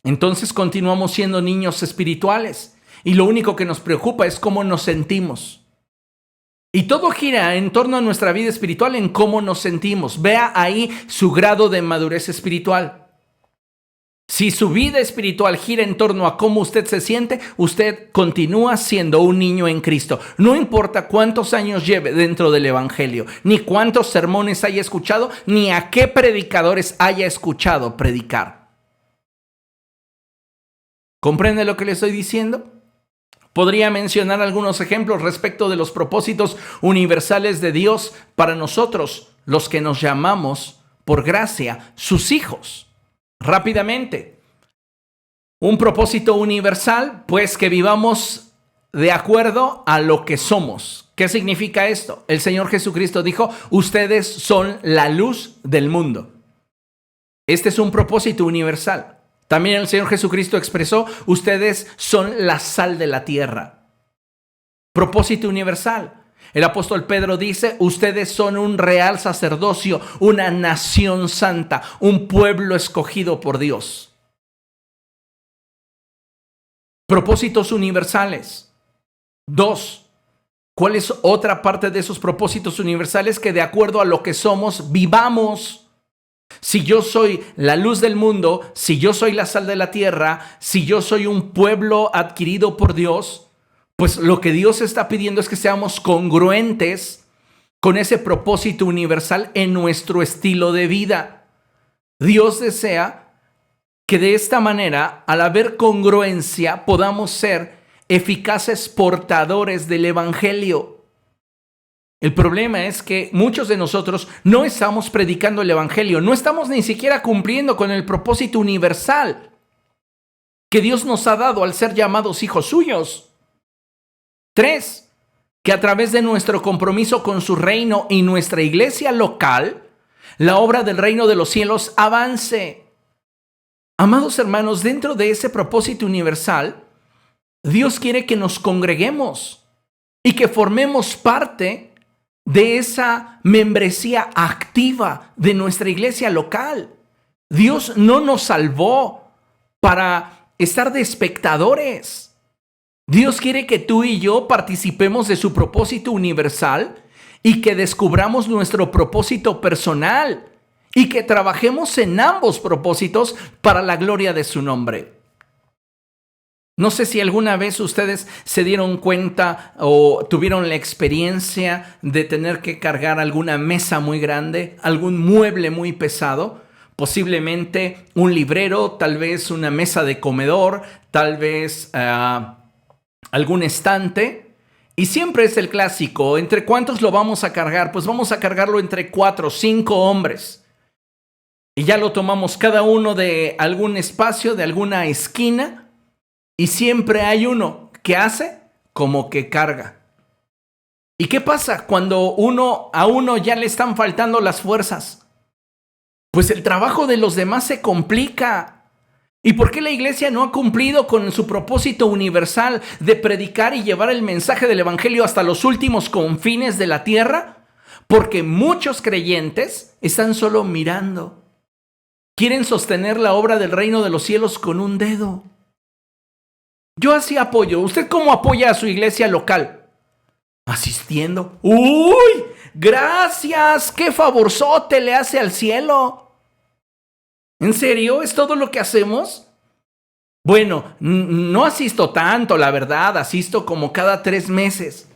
Entonces continuamos siendo niños espirituales y lo único que nos preocupa es cómo nos sentimos. Y todo gira en torno a nuestra vida espiritual, en cómo nos sentimos. Vea ahí su grado de madurez espiritual. Si su vida espiritual gira en torno a cómo usted se siente, usted continúa siendo un niño en Cristo. No importa cuántos años lleve dentro del Evangelio, ni cuántos sermones haya escuchado, ni a qué predicadores haya escuchado predicar. ¿Comprende lo que le estoy diciendo? Podría mencionar algunos ejemplos respecto de los propósitos universales de Dios para nosotros, los que nos llamamos, por gracia, sus hijos. Rápidamente, un propósito universal, pues que vivamos de acuerdo a lo que somos. ¿Qué significa esto? El Señor Jesucristo dijo, ustedes son la luz del mundo. Este es un propósito universal. También el Señor Jesucristo expresó, ustedes son la sal de la tierra. Propósito universal. El apóstol Pedro dice, ustedes son un real sacerdocio, una nación santa, un pueblo escogido por Dios. Propósitos universales. 2. ¿Cuál es otra parte de esos propósitos universales? Que de acuerdo a lo que somos, vivamos. Si yo soy la luz del mundo, si yo soy la sal de la tierra, si yo soy un pueblo adquirido por Dios, pues lo que Dios está pidiendo es que seamos congruentes con ese propósito universal en nuestro estilo de vida. Dios desea que de esta manera, al haber congruencia, podamos ser eficaces portadores del Evangelio. El problema es que muchos de nosotros no estamos predicando el Evangelio, no estamos ni siquiera cumpliendo con el propósito universal que Dios nos ha dado al ser llamados hijos suyos. 3, que a través de nuestro compromiso con su reino y nuestra iglesia local, la obra del reino de los cielos avance. Amados hermanos, dentro de ese propósito universal, Dios quiere que nos congreguemos y que formemos parte de esa membresía activa de nuestra iglesia local. Dios no nos salvó para estar de espectadores. Dios quiere que tú y yo participemos de su propósito universal y que descubramos nuestro propósito personal y que trabajemos en ambos propósitos para la gloria de su nombre. No sé si alguna vez ustedes se dieron cuenta o tuvieron la experiencia de tener que cargar alguna mesa muy grande, algún mueble muy pesado, posiblemente un librero, tal vez una mesa de comedor, tal vez algún estante, y siempre es el clásico, ¿entre cuántos lo vamos a cargar? Pues vamos a cargarlo entre 4 o 5 hombres. Y ya lo tomamos cada uno de algún espacio, de alguna esquina, y siempre hay uno que hace como que carga. ¿Y qué pasa cuando a uno ya le están faltando las fuerzas? pues el trabajo de los demás se complica. ¿Y por qué la iglesia no ha cumplido con su propósito universal de predicar y llevar el mensaje del evangelio hasta los últimos confines de la tierra? Porque muchos creyentes están solo mirando. Quieren sostener la obra del reino de los cielos con un dedo. Yo así apoyo. ¿Usted cómo apoya a su iglesia local? Asistiendo. ¡Uy! ¡Gracias! ¡Qué favorzote le hace al cielo! ¿En serio? ¿Es todo lo que hacemos? Bueno, no asisto tanto, la verdad. Asisto como cada 3 meses.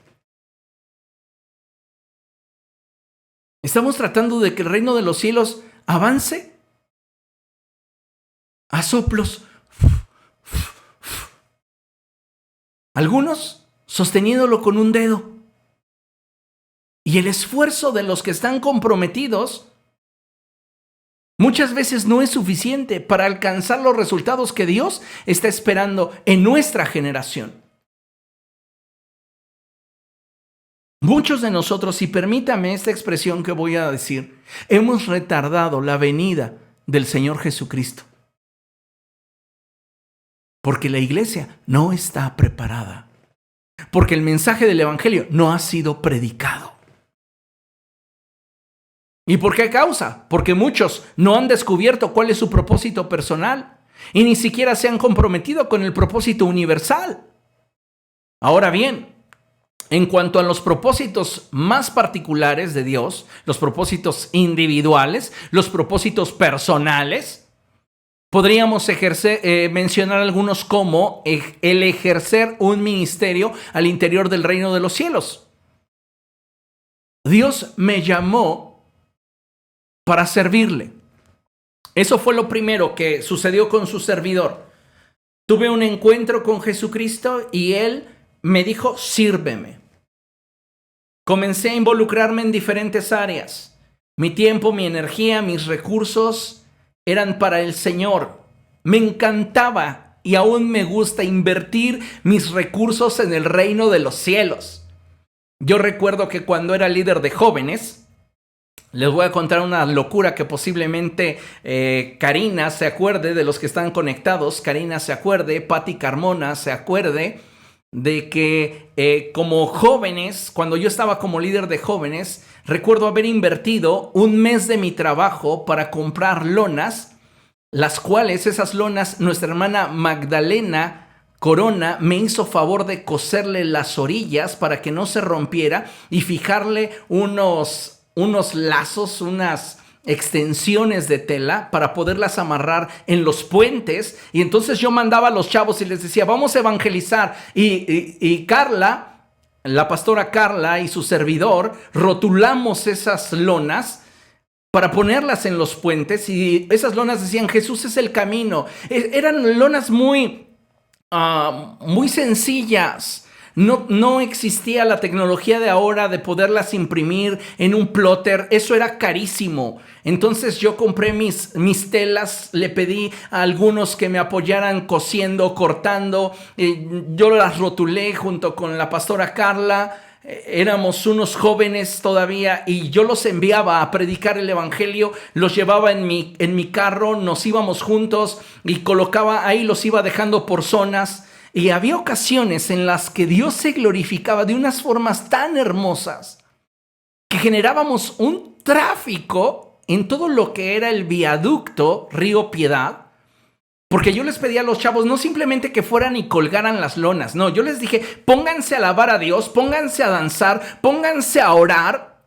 ¿Estamos tratando de que el reino de los cielos avance? A soplos. Algunos sosteniéndolo con un dedo. Y el esfuerzo de los que están comprometidos muchas veces no es suficiente para alcanzar los resultados que Dios está esperando en nuestra generación. Muchos de nosotros, y permítame esta expresión que voy a decir, hemos retardado la venida del Señor Jesucristo. Porque la iglesia no está preparada. Porque el mensaje del evangelio no ha sido predicado. ¿Y por qué causa? Porque muchos no han descubierto cuál es su propósito personal y ni siquiera se han comprometido con el propósito universal. Ahora bien, en cuanto a los propósitos más particulares de Dios, los propósitos individuales, los propósitos personales, podríamos mencionar algunos como el ejercer un ministerio al interior del reino de los cielos. Dios me llamó para servirle. Eso fue lo primero que sucedió con su servidor. Tuve un encuentro con Jesucristo y Él me dijo, sírveme. Comencé a involucrarme en diferentes áreas. Mi tiempo, mi energía, mis recursos eran para el Señor. Me encantaba y aún me gusta invertir mis recursos en el reino de los cielos. Yo recuerdo que cuando era líder de jóvenes, les voy a contar una locura que posiblemente Karina se acuerde, de los que están conectados, Karina se acuerde, Patti Carmona se acuerde de que como jóvenes, cuando yo estaba como líder de jóvenes, recuerdo haber invertido 1 mes de mi trabajo para comprar lonas, las cuales esas lonas nuestra hermana Magdalena Corona me hizo favor de coserle las orillas para que no se rompiera y fijarle unos lazos, unas extensiones de tela para poderlas amarrar en los puentes. Y entonces yo mandaba a los chavos y les decía, vamos a evangelizar. Y Carla, la pastora Carla y su servidor, rotulamos esas lonas para ponerlas en los puentes. Y esas lonas decían, Jesús es el camino. Eran lonas muy sencillas. No existía la tecnología de ahora de poderlas imprimir en un plotter. Eso era carísimo. Entonces yo compré mis telas, le pedí a algunos que me apoyaran cosiendo, cortando. Yo las rotulé junto con la pastora Carla. Éramos unos jóvenes todavía y yo los enviaba a predicar el evangelio. Los llevaba en mi carro, nos íbamos juntos y colocaba ahí, los iba dejando por zonas. Y había ocasiones en las que Dios se glorificaba de unas formas tan hermosas que generábamos un tráfico en todo lo que era el viaducto Río Piedad, porque yo les pedía a los chavos no simplemente que fueran y colgaran las lonas, no, yo les dije, pónganse a alabar a Dios, pónganse a danzar, pónganse a orar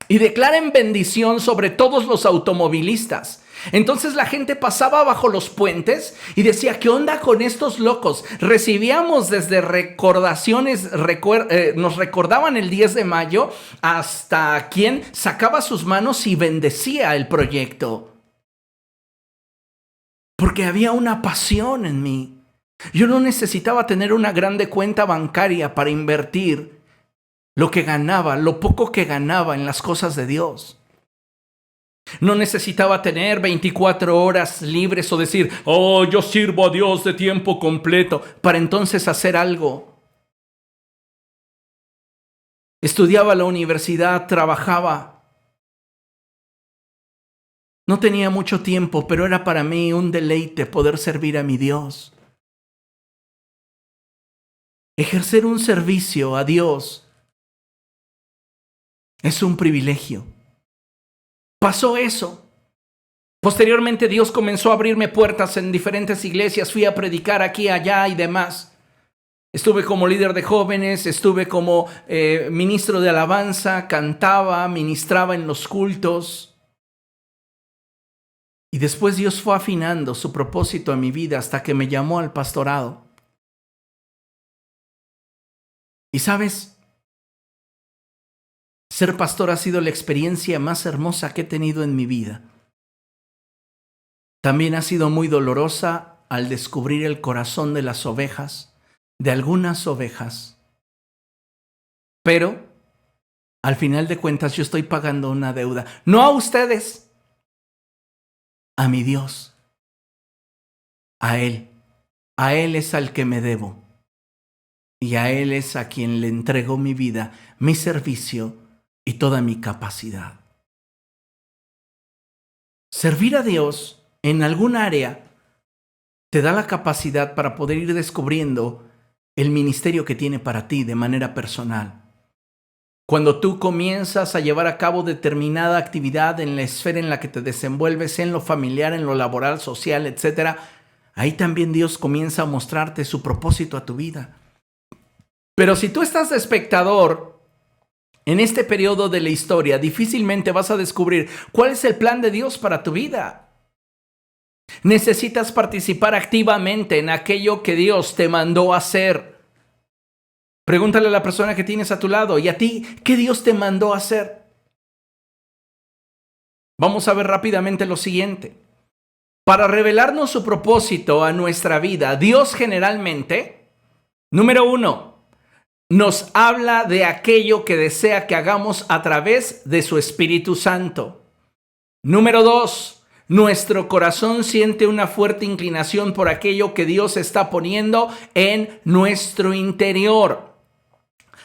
y declaren bendición sobre todos los automovilistas. Entonces la gente pasaba bajo los puentes y decía, ¿qué onda con estos locos? Recibíamos desde recordaciones, nos recordaban el 10 de mayo hasta quien sacaba sus manos y bendecía el proyecto. Porque había una pasión en mí. Yo no necesitaba tener una grande cuenta bancaria para invertir lo que ganaba, lo poco que ganaba en las cosas de Dios. No necesitaba tener 24 horas libres o decir, oh, yo sirvo a Dios de tiempo completo, para entonces hacer algo. Estudiaba la universidad, trabajaba. No tenía mucho tiempo, pero era para mí un deleite poder servir a mi Dios. Ejercer un servicio a Dios es un privilegio. Pasó eso. Posteriormente Dios comenzó a abrirme puertas en diferentes iglesias. Fui a predicar aquí, allá y demás. Estuve como líder de jóvenes, estuve como ministro de alabanza, cantaba, ministraba en los cultos. Y después Dios fue afinando su propósito en mi vida hasta que me llamó al pastorado. Y sabes, ser pastor ha sido la experiencia más hermosa que he tenido en mi vida. También ha sido muy dolorosa al descubrir el corazón de las ovejas, de algunas ovejas. Pero, al final de cuentas, yo estoy pagando una deuda. No a ustedes, a mi Dios. A Él. A Él es al que me debo. Y a Él es a quien le entrego mi vida, mi servicio y toda mi capacidad. Servir a Dios en algún área te da la capacidad para poder ir descubriendo el ministerio que tiene para ti de manera personal. Cuando tú comienzas a llevar a cabo determinada actividad en la esfera en la que te desenvuelves, en lo familiar, en lo laboral, social, etc., ahí también Dios comienza a mostrarte su propósito a tu vida. Pero si tú estás de espectador en este periodo de la historia, difícilmente vas a descubrir cuál es el plan de Dios para tu vida. Necesitas participar activamente en aquello que Dios te mandó a hacer. Pregúntale a la persona que tienes a tu lado, ¿y a ti qué Dios te mandó a hacer? Vamos a ver rápidamente lo siguiente. Para revelarnos su propósito a nuestra vida, Dios generalmente, número 1, nos habla de aquello que desea que hagamos a través de su Espíritu Santo. Número 2, nuestro corazón siente una fuerte inclinación por aquello que Dios está poniendo en nuestro interior.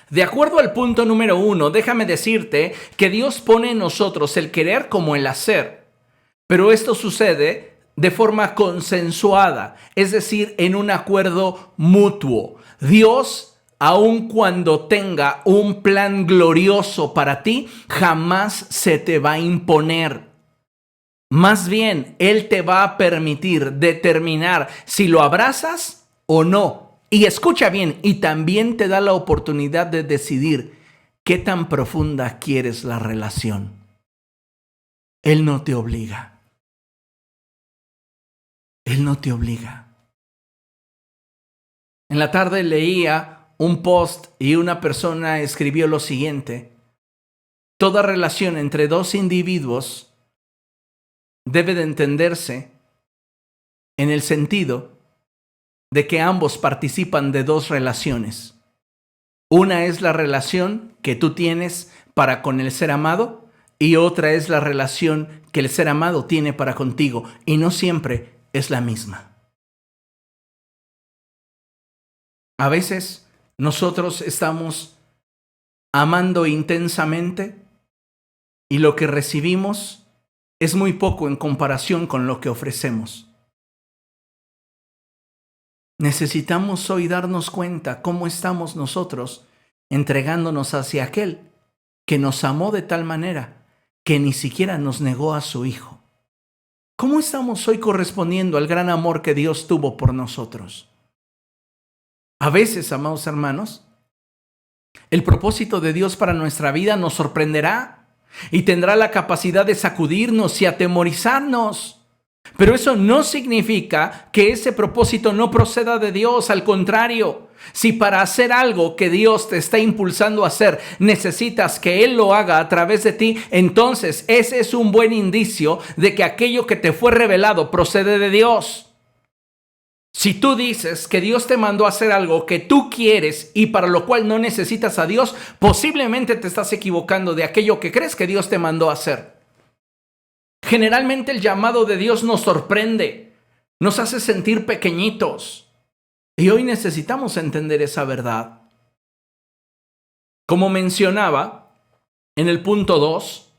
De acuerdo al punto número 1, déjame decirte que Dios pone en nosotros el querer como el hacer. Pero esto sucede de forma consensuada, es decir, en un acuerdo mutuo. Dios, aun cuando tenga un plan glorioso para ti, jamás se te va a imponer. Más bien, Él te va a permitir determinar si lo abrazas o no. Y escucha bien, y también te da la oportunidad de decidir qué tan profunda quieres la relación. Él no te obliga. Él no te obliga. En la tarde leía un post y una persona escribió lo siguiente: toda relación entre dos individuos debe de entenderse en el sentido de que ambos participan de dos relaciones. Una es la relación que tú tienes para con el ser amado y otra es la relación que el ser amado tiene para contigo, y no siempre es la misma. A veces nosotros estamos amando intensamente y lo que recibimos es muy poco en comparación con lo que ofrecemos. Necesitamos hoy darnos cuenta cómo estamos nosotros entregándonos hacia aquel que nos amó de tal manera que ni siquiera nos negó a su Hijo. ¿Cómo estamos hoy correspondiendo al gran amor que Dios tuvo por nosotros? A veces, amados hermanos, el propósito de Dios para nuestra vida nos sorprenderá y tendrá la capacidad de sacudirnos y atemorizarnos. Pero eso no significa que ese propósito no proceda de Dios. Al contrario, si para hacer algo que Dios te está impulsando a hacer necesitas que Él lo haga a través de ti, entonces ese es un buen indicio de que aquello que te fue revelado procede de Dios. Si tú dices que Dios te mandó a hacer algo que tú quieres y para lo cual no necesitas a Dios, posiblemente te estás equivocando de aquello que crees que Dios te mandó a hacer. Generalmente el llamado de Dios nos sorprende, nos hace sentir pequeñitos. Y hoy necesitamos entender esa verdad. Como mencionaba en el punto 2,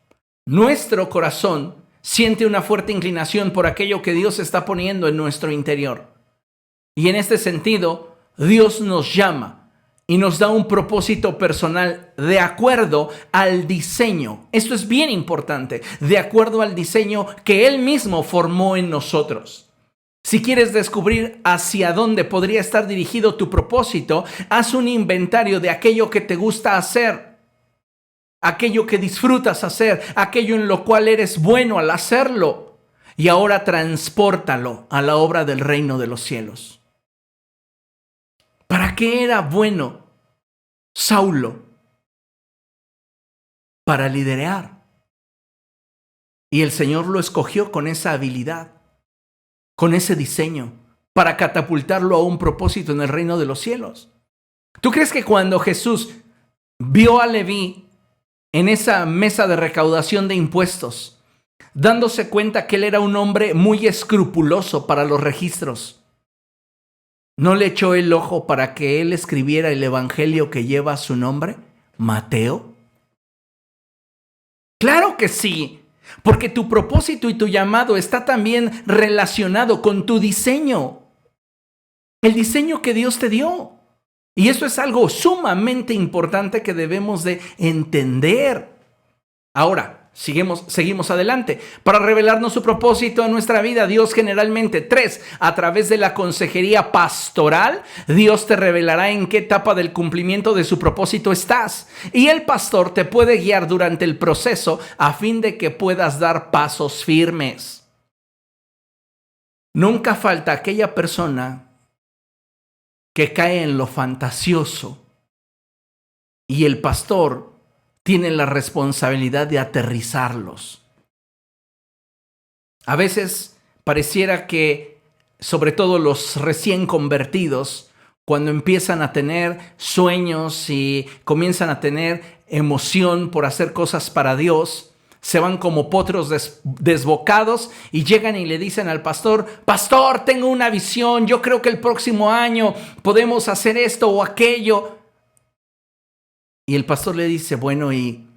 nuestro corazón siente una fuerte inclinación por aquello que Dios está poniendo en nuestro interior. Y en este sentido, Dios nos llama y nos da un propósito personal de acuerdo al diseño. Esto es bien importante, de acuerdo al diseño que Él mismo formó en nosotros. Si quieres descubrir hacia dónde podría estar dirigido tu propósito, haz un inventario de aquello que te gusta hacer, aquello que disfrutas hacer, aquello en lo cual eres bueno al hacerlo, y ahora transpórtalo a la obra del reino de los cielos. ¿Para qué era bueno Saulo? Para liderar. Y el Señor lo escogió con esa habilidad, con ese diseño, para catapultarlo a un propósito en el reino de los cielos. ¿Tú crees que cuando Jesús vio a Leví en esa mesa de recaudación de impuestos, dándose cuenta que él era un hombre muy escrupuloso para los registros, no le echó el ojo para que él escribiera el evangelio que lleva su nombre, Mateo? Claro que sí, porque tu propósito y tu llamado está también relacionado con tu diseño, el diseño que Dios te dio. Y eso es algo sumamente importante que debemos de entender. Ahora, seguimos adelante. Para revelarnos su propósito en nuestra vida, Dios generalmente, 3, a través de la consejería pastoral, Dios te revelará en qué etapa del cumplimiento de su propósito estás. Y el pastor te puede guiar durante el proceso a fin de que puedas dar pasos firmes. Nunca falta aquella persona que cae en lo fantasioso y el pastor tiene la responsabilidad de aterrizarlos. A veces pareciera que, sobre todo los recién convertidos, cuando empiezan a tener sueños y comienzan a tener emoción por hacer cosas para Dios, se van como potros desbocados y llegan y le dicen al pastor: pastor, tengo una visión, yo creo que el próximo año podemos hacer esto o aquello. Y el pastor le dice: bueno, ¿y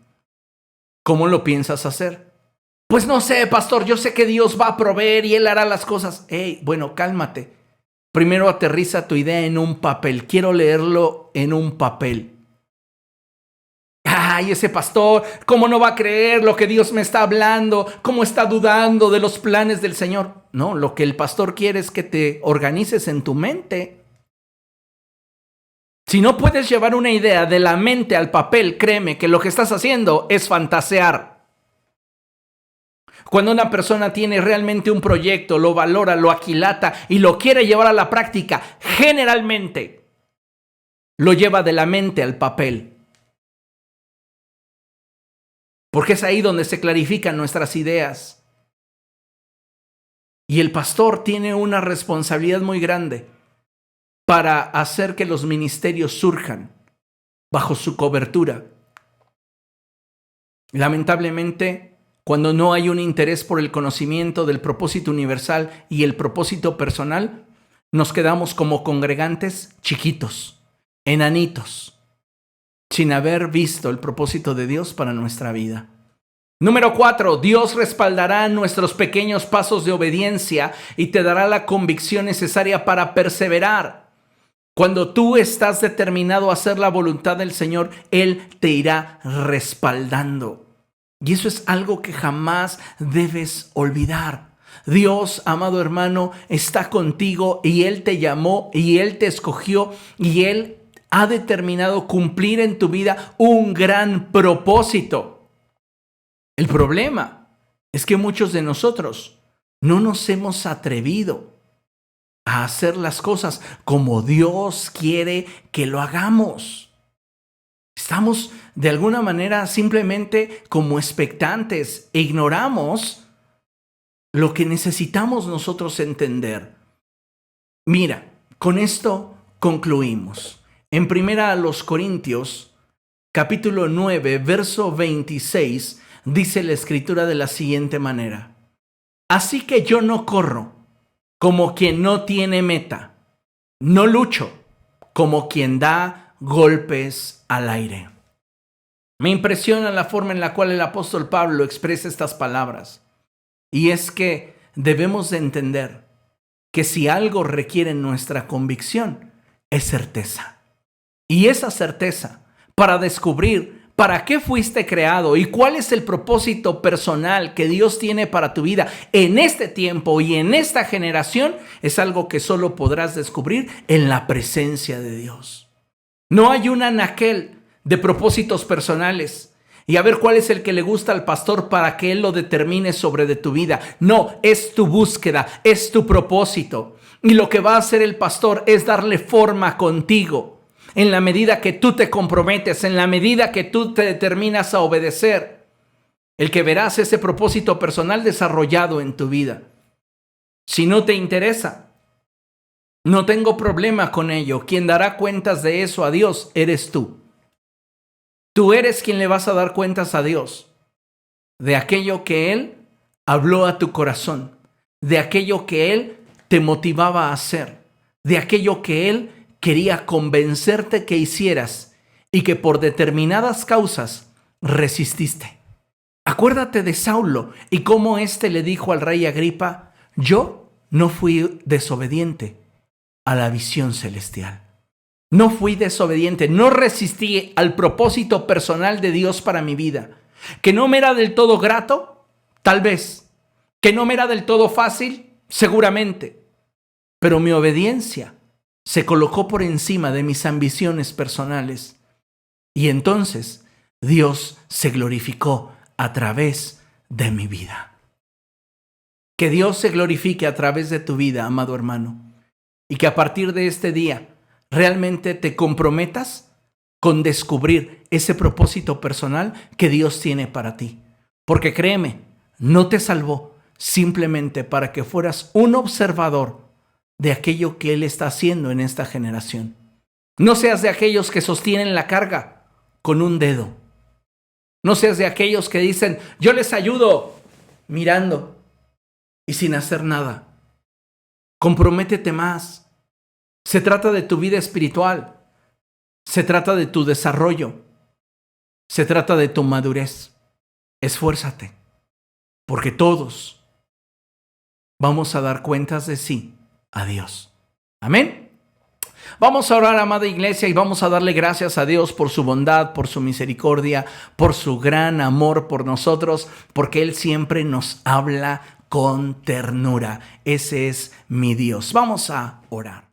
cómo lo piensas hacer? Pues no sé, pastor, yo sé que Dios va a proveer y Él hará las cosas. Bueno, cálmate. Primero aterriza tu idea en un papel. Quiero leerlo en un papel. Ay, ese pastor, ¿cómo no va a creer lo que Dios me está hablando? ¿Cómo está dudando de los planes del Señor? No, lo que el pastor quiere es que te organices en tu mente. Si no puedes llevar una idea de la mente al papel, créeme que lo que estás haciendo es fantasear. Cuando una persona tiene realmente un proyecto, lo valora, lo aquilata y lo quiere llevar a la práctica, generalmente lo lleva de la mente al papel. Porque es ahí donde se clarifican nuestras ideas. Y el pastor tiene una responsabilidad muy grande para hacer que los ministerios surjan bajo su cobertura. Lamentablemente, cuando no hay un interés por el conocimiento del propósito universal y el propósito personal, nos quedamos como congregantes chiquitos, enanitos, sin haber visto el propósito de Dios para nuestra vida. Número 4, Dios respaldará nuestros pequeños pasos de obediencia y te dará la convicción necesaria para perseverar. Cuando tú estás determinado a hacer la voluntad del Señor, Él te irá respaldando. Y eso es algo que jamás debes olvidar. Dios, amado hermano, está contigo y Él te llamó y Él te escogió y Él ha determinado cumplir en tu vida un gran propósito. El problema es que muchos de nosotros no nos hemos atrevido a hacer las cosas como Dios quiere que lo hagamos. Estamos de alguna manera simplemente como expectantes e ignoramos lo que necesitamos nosotros entender. Mira, con esto concluimos. En 1 Corintios, capítulo 9, verso 26, dice la Escritura de la siguiente manera: así que yo no corro como quien no tiene meta, no lucho como quien da golpes al aire. Me impresiona la forma en la cual el apóstol Pablo expresa estas palabras. Y es que debemos de entender que si algo requiere nuestra convicción, es certeza. Y esa certeza para descubrir para qué fuiste creado y cuál es el propósito personal que Dios tiene para tu vida en este tiempo y en esta generación, es algo que solo podrás descubrir en la presencia de Dios. No hay un anaquel de propósitos personales y a ver cuál es el que le gusta al pastor para que él lo determine sobre de tu vida. No, es tu búsqueda, es tu propósito. Y lo que va a hacer el pastor es darle forma contigo. En la medida que tú te comprometes, en la medida que tú te determinas a obedecer, el que verás ese propósito personal desarrollado en tu vida. Si no te interesa, no tengo problema con ello. Quien dará cuentas de eso a Dios eres tú. Tú eres quien le vas a dar cuentas a Dios de aquello que Él habló a tu corazón, de aquello que Él te motivaba a hacer, de aquello que Él quería convencerte que hicieras y que por determinadas causas resististe. Acuérdate de Saulo y cómo éste le dijo al rey Agripa: yo no fui desobediente a la visión celestial. No fui desobediente, no resistí al propósito personal de Dios para mi vida. ¿Que no me era del todo grato? Tal vez. ¿Que no me era del todo fácil? Seguramente. Pero mi obediencia se colocó por encima de mis ambiciones personales. Y entonces Dios se glorificó a través de mi vida. Que Dios se glorifique a través de tu vida, amado hermano. Y que a partir de este día realmente te comprometas con descubrir ese propósito personal que Dios tiene para ti. Porque créeme, no te salvó simplemente para que fueras un observador de aquello que Él está haciendo en esta generación. No seas de aquellos que sostienen la carga con un dedo. No seas de aquellos que dicen: yo les ayudo, mirando y sin hacer nada. Comprométete más. Se trata de tu vida espiritual. Se trata de tu desarrollo. Se trata de tu madurez. Esfuérzate, porque todos vamos a dar cuentas de sí a Dios. Amén. Vamos a orar, amada iglesia, y vamos a darle gracias a Dios por su bondad, por su misericordia, por su gran amor por nosotros, porque Él siempre nos habla con ternura. Ese es mi Dios. Vamos a orar.